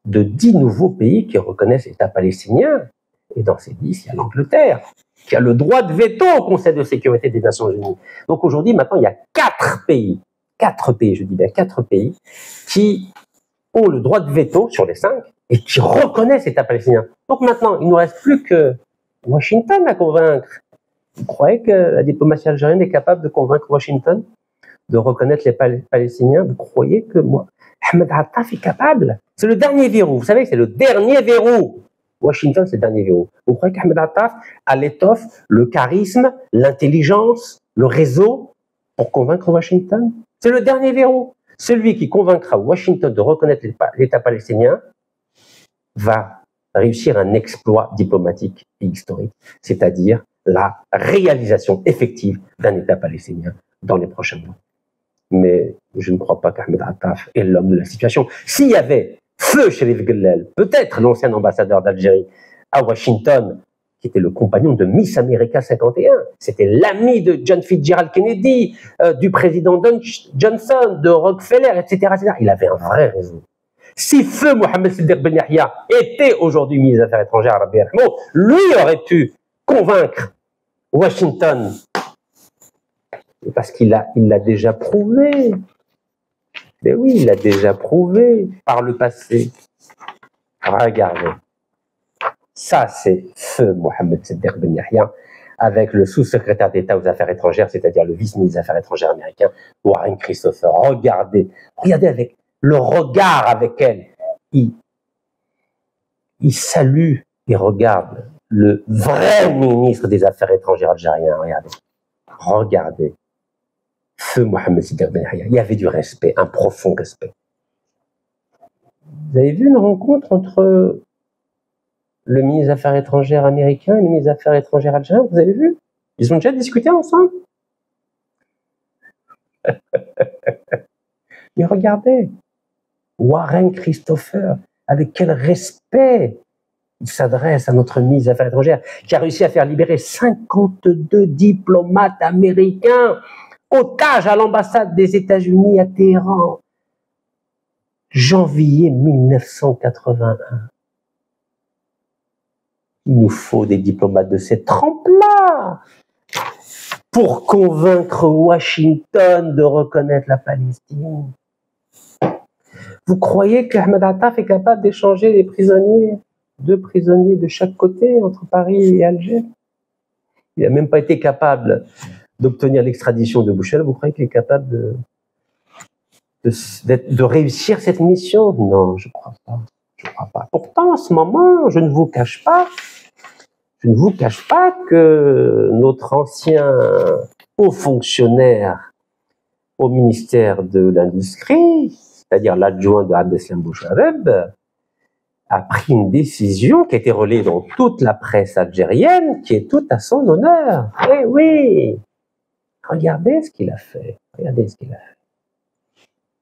de 10 nouveaux pays qui reconnaissent l'État palestinien. Et dans ces 10, il y a l'Angleterre, qui a le droit de veto au Conseil de sécurité des Nations Unies. Donc aujourd'hui, maintenant, il y a 4 pays, je dis bien 4 pays, qui ont le droit de veto sur les 5 et qui reconnaissent l'État palestinien. Donc maintenant, il ne nous reste plus que Washington à convaincre. Vous croyez que la diplomatie algérienne est capable de convaincre Washington de reconnaître les Palestiniens? Vous croyez que moi, Ahmed Attaf est capable? C'est le dernier verrou. Vous savez, c'est le dernier verrou. Washington, c'est le dernier verrou. Vous croyez qu'Ahmed Attaf a l'étoffe, le charisme, l'intelligence, le réseau pour convaincre Washington? C'est le dernier verrou. Celui qui convaincra Washington de reconnaître l'État palestinien va réussir un exploit diplomatique et historique, c'est-à-dire la réalisation effective d'un État palestinien dans les prochains mois. Mais je ne crois pas qu'Ahmed Attaf est l'homme de la situation. S'il y avait feu Cherif Guellel, peut-être l'ancien ambassadeur d'Algérie à Washington, qui était le compagnon de Miss America 51, c'était l'ami de John Fitzgerald Kennedy, du président Johnson, de Rockefeller, etc., etc. Il avait un vrai réseau. Si feu Mohamed Siddiq Ben Yahya était aujourd'hui ministre des Affaires étrangères, lui aurait pu convaincre Washington, parce qu'il l'a déjà prouvé. Mais oui, il l'a déjà prouvé par le passé. Regardez. Ça, c'est feu Mohamed Siddiq Ben Yahya avec le sous-secrétaire d'État aux Affaires étrangères, c'est-à-dire le vice-ministre des Affaires étrangères américain, Warren Christopher. Regardez avec le regard avec elle. Il salue et regarde le vrai ministre des Affaires étrangères algérien. Regardez. Feu Mohamed Siddiq Ben Yahya. Il y avait du respect, un profond respect. Vous avez vu une rencontre entre le ministre des Affaires étrangères américain et le ministre des Affaires étrangères algérien? Vous avez vu? Ils ont déjà discuté ensemble. Mais regardez, Warren Christopher, avec quel respect il s'adresse à notre ministre des Affaires étrangères, qui a réussi à faire libérer 52 diplomates américains otages à l'ambassade des États-Unis à Téhéran. Janvier 1981. Il nous faut des diplomates de cette trempe-là pour convaincre Washington de reconnaître la Palestine. Vous croyez qu'Ahmed Attaf est capable d'échanger les prisonniers, 2 prisonniers de chaque côté entre Paris et Alger? Il n'a même pas été capable d'obtenir l'extradition de Bouchel. Vous croyez qu'il est capable de réussir cette mission? Non, je ne crois pas. Je crois pas. Pourtant, en ce moment, je ne vous cache pas que notre ancien haut fonctionnaire au ministère de l'Industrie, c'est-à-dire l'adjoint de Abdeslam Bouchareb, a pris une décision qui a été relayée dans toute la presse algérienne, qui est toute à son honneur. Eh oui! Regardez ce qu'il a fait. Regardez ce qu'il a fait.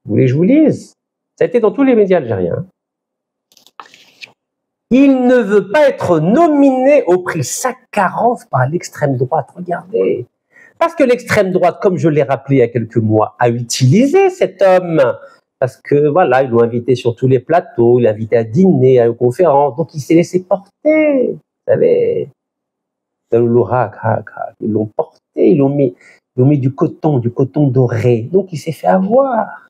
Vous voulez que je vous lise? Ça a été dans tous les médias algériens. Il ne veut pas être nominé au prix Sakharov par l'extrême droite. Regardez. Parce que l'extrême droite, comme je l'ai rappelé il y a quelques mois, a utilisé cet homme. Parce que voilà, ils l'ont invité sur tous les plateaux, il l'a invité à dîner, à une conférence. Donc il s'est laissé porter. Vous savez. Ils l'ont porté, ils l'ont mis du coton doré. Donc il s'est fait avoir.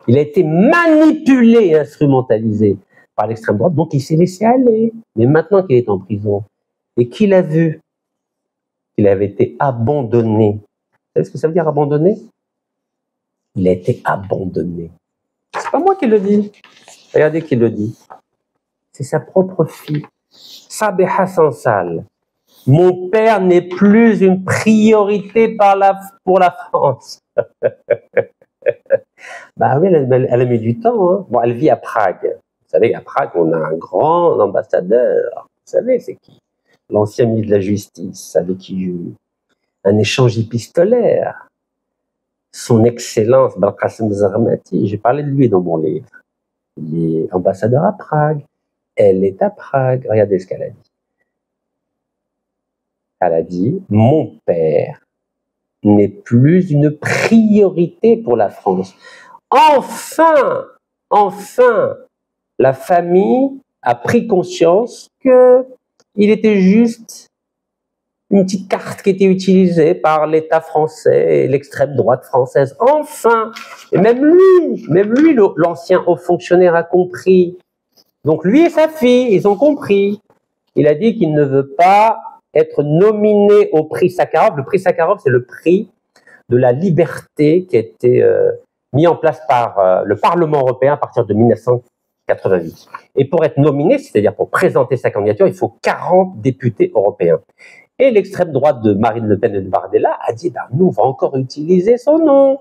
Il a été manipulé, instrumentalisé par l'extrême droite, donc il s'est laissé aller. Mais maintenant qu'il est en prison et qu'il a vu qu'il avait été abandonné, vous savez ce que ça veut dire abandonné? Il a été abandonné. C'est pas moi qui le dis. Regardez qui le dit. C'est sa propre fille, Sabeha Sansal. Mon père n'est plus une priorité pour la France. Bah oui, elle a mis du temps. Hein. Bon, elle vit à Prague. Vous savez, à Prague, on a un grand ambassadeur. Vous savez, c'est qui? L'ancien ministre de la Justice, avec qui j'ai eu un échange épistolaire. Son Excellence, Belkacem Zarmati, j'ai parlé de lui dans mon livre. Il est ambassadeur à Prague. Elle est à Prague. Regardez ce qu'elle a dit. Elle a dit, mon père n'est plus une priorité pour la France. Enfin, la famille a pris conscience que il était juste une petite carte qui était utilisée par l'État français et l'extrême droite française. Enfin, et même lui, l'ancien haut fonctionnaire a compris. Donc lui et sa fille, ils ont compris. Il a dit qu'il ne veut pas être nominé au prix Sakharov. Le prix Sakharov, c'est le prix de la liberté qui a été mis en place par le Parlement européen à partir de 1988. Et pour être nominé, c'est-à-dire pour présenter sa candidature, il faut 40 députés européens. Et l'extrême droite de Marine Le Pen et de Bardella a dit nous, on va encore utiliser son nom.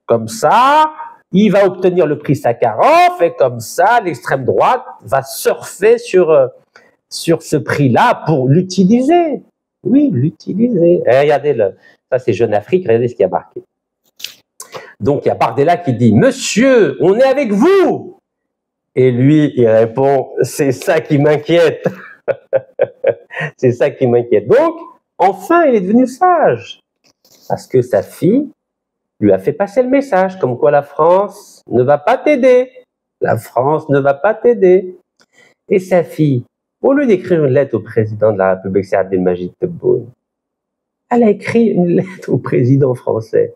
Comme ça, il va obtenir le prix Sakharov et comme ça, l'extrême droite va surfer sur ce prix-là pour l'utiliser. Oui, l'utiliser. Et regardez, ça c'est Jeune Afrique, regardez ce qui a marqué. Donc il y a Bardella qui dit « Monsieur, on est avec vous !» Et lui, il répond « C'est ça qui m'inquiète. » C'est ça qui m'inquiète. Donc, enfin, il est devenu sage. Parce que sa fille lui a fait passer le message, comme quoi la France ne va pas t'aider. La France ne va pas t'aider. Et sa fille, au lieu d'écrire une lettre au président de la République, c'est Abdelmajid Tebboune, elle a écrit une lettre au président français.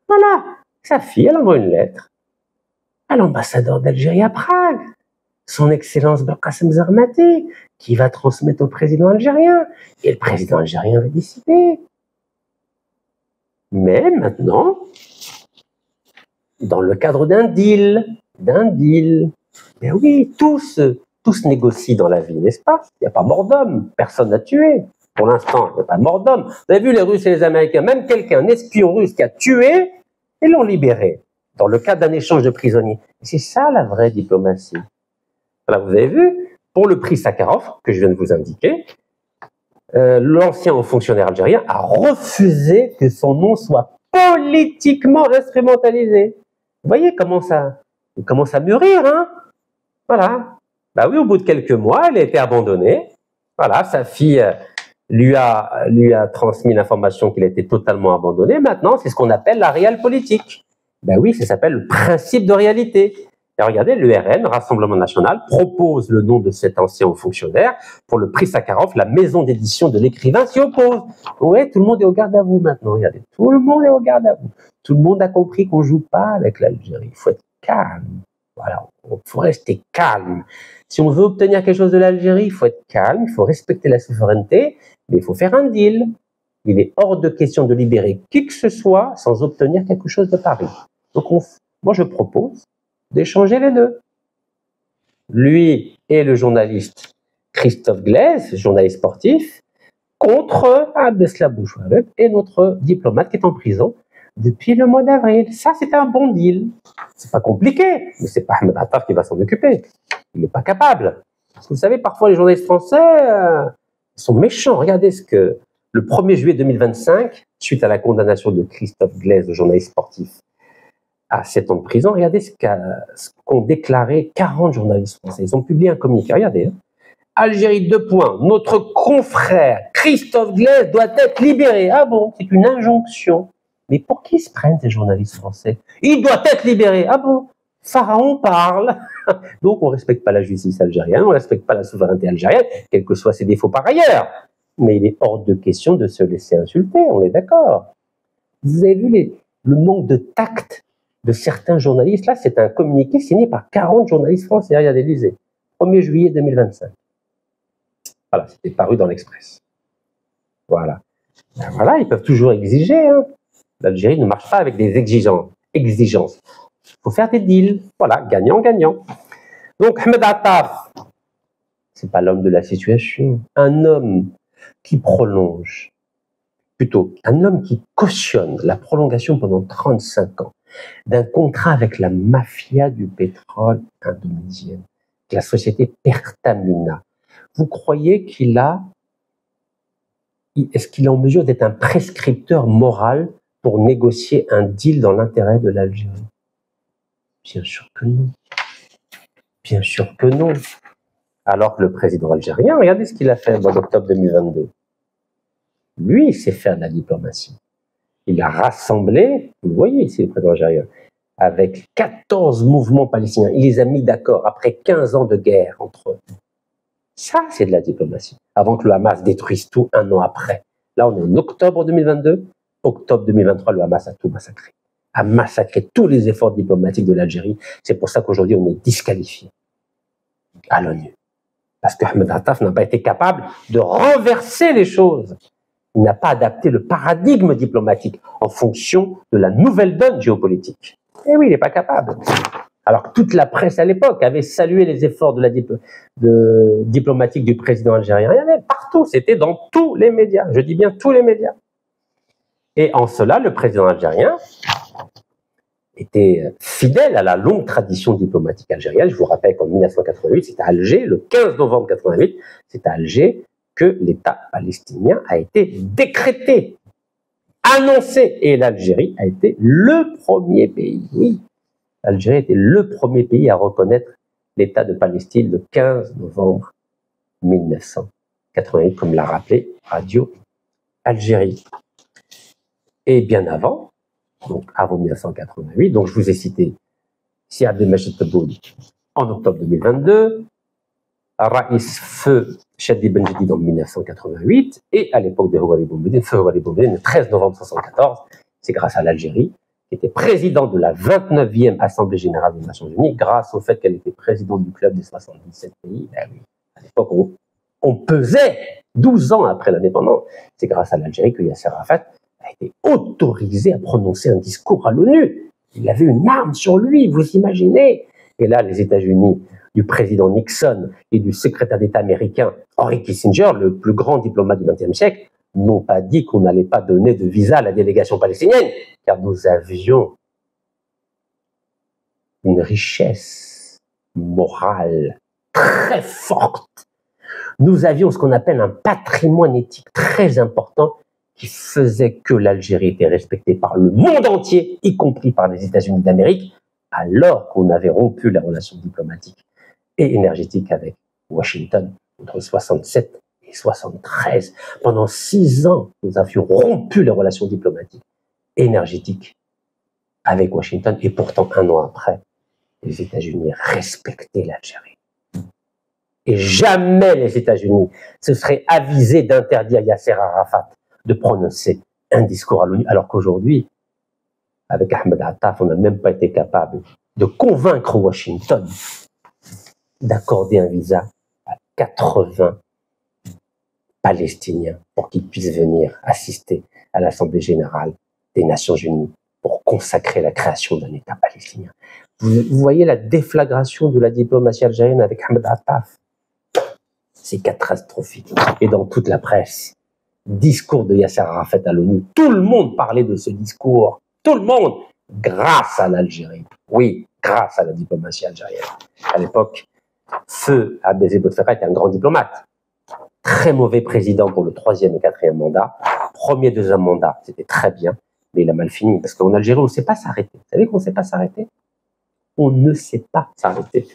Voilà, sa fille, elle envoie une lettre à l'ambassadeur d'Algérie à Prague, son Excellence Belkacem Zarmati, qui va transmettre au président algérien. Et le président algérien va décider. Mais maintenant, dans le cadre d'un deal, mais oui, tous négocient dans la vie, n'est-ce pas? Il n'y a pas mort d'homme, personne n'a tué. Pour l'instant, il n'y a pas mort d'homme. Vous avez vu les Russes et les Américains, même un espion russe qui a tué, ils l'ont libéré, dans le cadre d'un échange de prisonniers. C'est ça la vraie diplomatie. Voilà, vous avez vu, pour le prix Sakharov, que je viens de vous indiquer, l'ancien haut fonctionnaire algérien a refusé que son nom soit politiquement instrumentalisé. Vous voyez comment ça commence à mûrir, hein? Voilà. Bah oui, au bout de quelques mois, elle a été abandonnée. Voilà, sa fille lui a transmis l'information qu'il a été totalement abandonné. Maintenant, c'est ce qu'on appelle la réelle politique. Ben oui, ça s'appelle le principe de réalité. Et regardez, l'URN, Rassemblement National, propose le nom de cet ancien haut fonctionnaire pour le prix Sakharov. La maison d'édition de l'écrivain s'y oppose. Oui, tout le monde est au garde à vous maintenant. Regardez, tout le monde est au garde à vous. Tout le monde a compris qu'on ne joue pas avec l'Algérie. Il faut être calme. Voilà, il faut rester calme. Si on veut obtenir quelque chose de l'Algérie, il faut être calme, il faut respecter la souveraineté, mais il faut faire un deal. Il est hors de question de libérer qui que ce soit sans obtenir quelque chose de Paris. Donc, moi, je propose d'échanger les deux. Lui et le journaliste Christophe Glaise, journaliste sportif, contre Abdeslam Bouchouareb et notre diplomate qui est en prison depuis le mois d'avril. Ça, c'était un bon deal. C'est pas compliqué, mais c'est pas Ahmed Attar qui va s'en occuper. Il n'est pas capable. Parce que vous savez, parfois, les journalistes français sont méchants. Regardez ce que le 1er juillet 2025, suite à la condamnation de Christophe Glaise, le journaliste sportif, à 7 ans de prison, regardez ce qu'ont déclaré 40 journalistes français. Ils ont publié un communiqué. Regardez. Algérie, 2 points. Notre confrère Christophe Glaise doit être libéré. Ah bon, c'est une injonction. Mais pour qui se prennent ces journalistes français? Il doit être libéré. Ah bon? Pharaon parle. Donc on ne respecte pas la justice algérienne, on ne respecte pas la souveraineté algérienne, quels que soient ses défauts par ailleurs. Mais il est hors de question de se laisser insulter, on est d'accord. Vous avez vu le manque de tact de certains journalistes. Là, c'est un communiqué signé par 40 journalistes français. Regardez, lisez. 1er juillet 2025. Voilà, c'était paru dans l'Express. Voilà. Ben voilà, ils peuvent toujours exiger. Hein. L'Algérie ne marche pas avec des exigences. Il faut faire des deals. Voilà, gagnant-gagnant. Donc, Ahmed Attar, c'est pas l'homme de la situation. Un homme qui prolonge, plutôt un homme qui cautionne la prolongation pendant 35 ans d'un contrat avec la mafia du pétrole indonésienne, la société Pertamina. Vous croyez est-ce qu'il est en mesure d'être un prescripteur moral pour négocier un deal dans l'intérêt de l'Algérie? Bien sûr que non. Bien sûr que non. Alors que le président algérien, regardez ce qu'il a fait au mois d'octobre 2022. Lui, il sait faire de la diplomatie. Il a rassemblé, vous le voyez ici, le président algérien, avec 14 mouvements palestiniens. Il les a mis d'accord après 15 ans de guerre entre eux. Ça, c'est de la diplomatie. Avant que le Hamas détruise tout un an après. Là, on est en octobre 2022. Octobre 2023, le Hamas a tout massacré. A massacré tous les efforts diplomatiques de l'Algérie. C'est pour ça qu'aujourd'hui, on est disqualifié à l'ONU. Parce que Ahmed Attaf n'a pas été capable de renverser les choses. Il n'a pas adapté le paradigme diplomatique en fonction de la nouvelle donne géopolitique. Eh oui, il n'est pas capable. Alors que toute la presse à l'époque avait salué les efforts de la diplomatique du président algérien. Il y en avait partout, c'était dans tous les médias. Je dis bien tous les médias. Et en cela, le président algérien était fidèle à la longue tradition diplomatique algérienne. Je vous rappelle qu'en 1988, c'est à Alger, le 15 novembre 1988, c'est à Alger que l'État palestinien a été décrété, annoncé. Et l'Algérie a été le premier pays, oui, l'Algérie était le premier pays à reconnaître l'État de Palestine le 15 novembre 1988, comme l'a rappelé Radio Algérie. Et bien avant, donc avant 1988, donc je vous ai cité Si Abdelmajid Tebboune en octobre 2022, Raïs Feu Chadi Benjedid en 1988, et à l'époque de Houari Boumediene, Feu Houari Boumediene, le 13 novembre 1974, c'est grâce à l'Algérie, qui était président de la 29e Assemblée Générale des Nations Unies, grâce au fait qu'elle était présidente du club des 77 pays. Ben oui, à l'époque, on pesait 12 ans après l'indépendance. C'est grâce à l'Algérie que Yasser Arafat a été autorisé à prononcer un discours à l'ONU. Il avait une arme sur lui, vous imaginez. Et là, les États-Unis, du président Nixon et du secrétaire d'État américain Henry Kissinger, le plus grand diplomate du XXe siècle, n'ont pas dit qu'on n'allait pas donner de visa à la délégation palestinienne, car nous avions une richesse morale très forte. Nous avions ce qu'on appelle un patrimoine éthique très important qui faisait que l'Algérie était respectée par le monde entier, y compris par les États-Unis d'Amérique, alors qu'on avait rompu la relation diplomatique et énergétique avec Washington entre 67 et 73. Pendant 6 ans, nous avions rompu les relations diplomatiques et énergétiques avec Washington, et pourtant, un an après, les États-Unis respectaient l'Algérie. Et jamais les États-Unis se seraient avisés d'interdire Yasser Arafat de prononcer un discours à l'ONU, alors qu'aujourd'hui, avec Ahmed Attaf, on n'a même pas été capable de convaincre Washington d'accorder un visa à 80 Palestiniens pour qu'ils puissent venir assister à l'Assemblée Générale des Nations Unies pour consacrer la création d'un État palestinien. Vous voyez la déflagration de la diplomatie algérienne avec Ahmed Attaf. C'est catastrophique. Et dans toute la presse, discours de Yasser Arafat à l'ONU, tout le monde parlait de ce discours. Tout le monde, grâce à l'Algérie. Oui, grâce à la diplomatie algérienne. À l'époque, Feu Abdelaziz Bouteflika était un grand diplomate. Très mauvais président pour le 3e et 4e mandat. Premier, 2e mandat, c'était très bien, mais il a mal fini. Parce qu'en Algérie, on ne sait pas s'arrêter. Vous savez qu'on ne sait pas s'arrêter? On ne sait pas s'arrêter.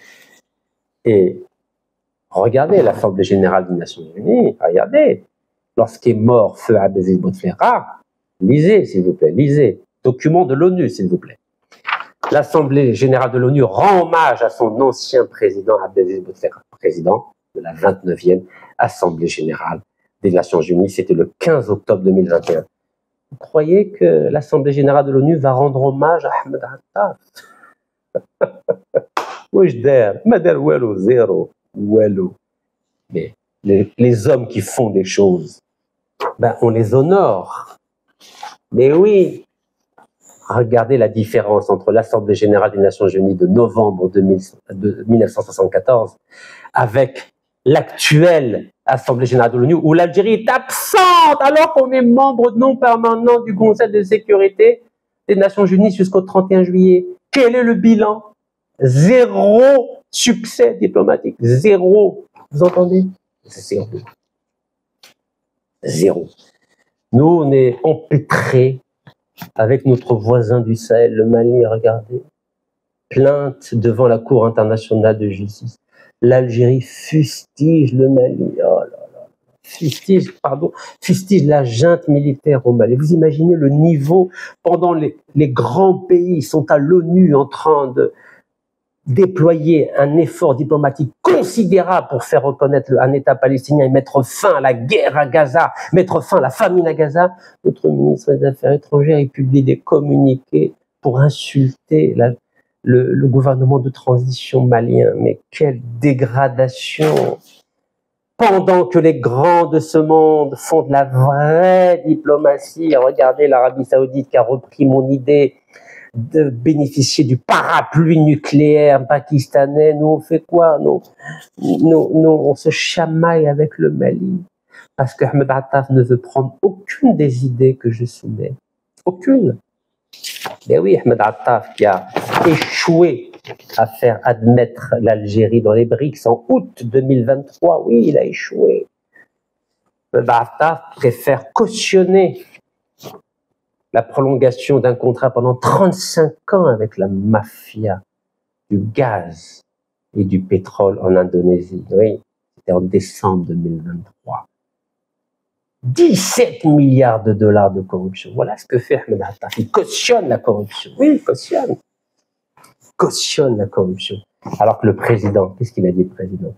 Et regardez l'Assemblée Générale des Nations Unies, regardez. Lorsqu'est mort Feu Abdelaziz Bouteflika, lisez, s'il vous plaît, lisez. Document de l'ONU, s'il vous plaît. L'Assemblée Générale de l'ONU rend hommage à son ancien président Abdelaziz Bouteflika, président de la 29e Assemblée Générale des Nations Unies. C'était le 15 octobre 2021. Vous croyez que l'Assemblée Générale de l'ONU va rendre hommage à Ahmed Attaf? Mais les hommes qui font des choses, ben on les honore. Mais oui, regardez la différence entre l'Assemblée Générale des Nations Unies de novembre de 1974 avec l'actuelle Assemblée Générale de l'ONU où l'Algérie est absente alors qu'on est membre non permanent du Conseil de sécurité des Nations Unies jusqu'au 31 juillet. Quel est le bilan? 0 succès diplomatique. 0. Vous entendez? 0. 0. Nous, on est empêtrés avec notre voisin du Sahel, le Mali, regardez. Plainte devant la Cour internationale de justice. L'Algérie fustige le Mali. Oh là là. Fustige la junte militaire au Mali. Vous imaginez le niveau pendant les grands pays sont à l'ONU en train de déployer un effort diplomatique considérable pour faire reconnaître un État palestinien et mettre fin à la guerre à Gaza, mettre fin à la famine à Gaza. Notre ministre des Affaires étrangères publie des communiqués pour insulter le gouvernement de transition malien. Mais quelle dégradation! Pendant que les grands de ce monde font de la vraie diplomatie, regardez l'Arabie Saoudite qui a repris mon idée de bénéficier du parapluie nucléaire pakistanais. Nous, on fait quoi? Nous, on se chamaille avec le Mali. Parce que Ahmed Attaf ne veut prendre aucune des idées que je soumets. Aucune. Mais oui, Ahmed Attaf qui a échoué à faire admettre l'Algérie dans les BRICS en août 2023. Oui, il a échoué. Ahmed Attaf préfère cautionner la prolongation d'un contrat pendant 35 ans avec la mafia du gaz et du pétrole en Indonésie. Oui, c'était en décembre 2023. 17 milliards de dollars de corruption. Voilà ce que fait Ahmed Attaf. Il cautionne la corruption. Oui, il cautionne. Cautionne la corruption. Alors que le président, qu'est-ce qu'il a dit le président?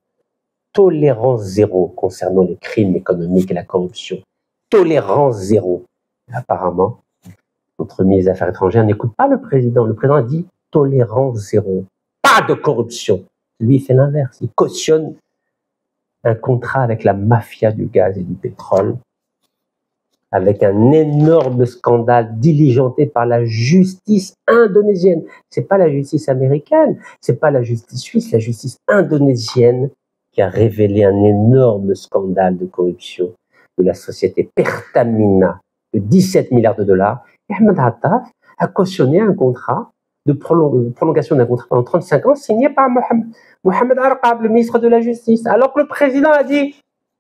Tolérance zéro concernant les crimes économiques et la corruption. Tolérance zéro. Apparemment, notre ministre des Affaires étrangères n'écoute pas le président. Le président a dit tolérance zéro. Pas de corruption. Lui, il fait l'inverse. Il cautionne un contrat avec la mafia du gaz et du pétrole, avec un énorme scandale diligenté par la justice indonésienne. C'est pas la justice américaine, c'est pas la justice suisse, la justice indonésienne qui a révélé un énorme scandale de corruption de la société Pertamina de 17 milliards de dollars. Et Ahmed Attaf a cautionné un contrat de prolongation d'un contrat pendant 35 ans signé par Mohamed Arqab, le ministre de la Justice, alors que le président a dit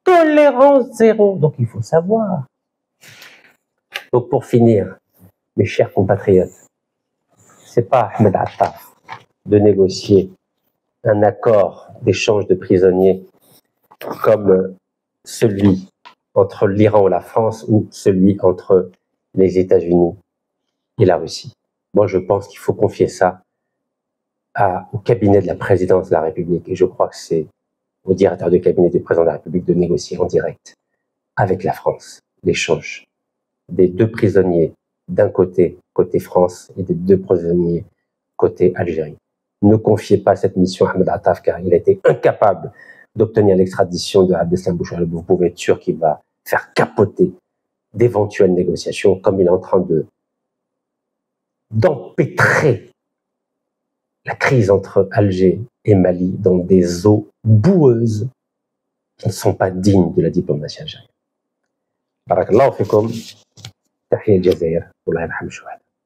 tolérance zéro. Donc il faut savoir. Donc pour finir, mes chers compatriotes, c'est pas Ahmed Attaf de négocier un accord d'échange de prisonniers comme celui entre l'Iran ou la France ou celui entre les États-Unis et la Russie. Moi, je pense qu'il faut confier ça au cabinet de la présidence de la République. Et je crois que c'est au directeur de cabinet du président de la République de négocier en direct avec la France l'échange des 2 prisonniers d'un côté France, et des 2 prisonniers côté Algérie. Ne confiez pas cette mission à Ahmed Attaf, car il a été incapable d'obtenir l'extradition de Abdeslam Bouchareb. Vous pouvez être sûr qu'il va faire capoter d'éventuelles négociations, comme il est en train d'empêtrer la crise entre Alger et Mali dans des eaux boueuses qui ne sont pas dignes de la diplomatie algérienne. Barakallahu fikum. تحية الجزائر والله يرحم الشهداء.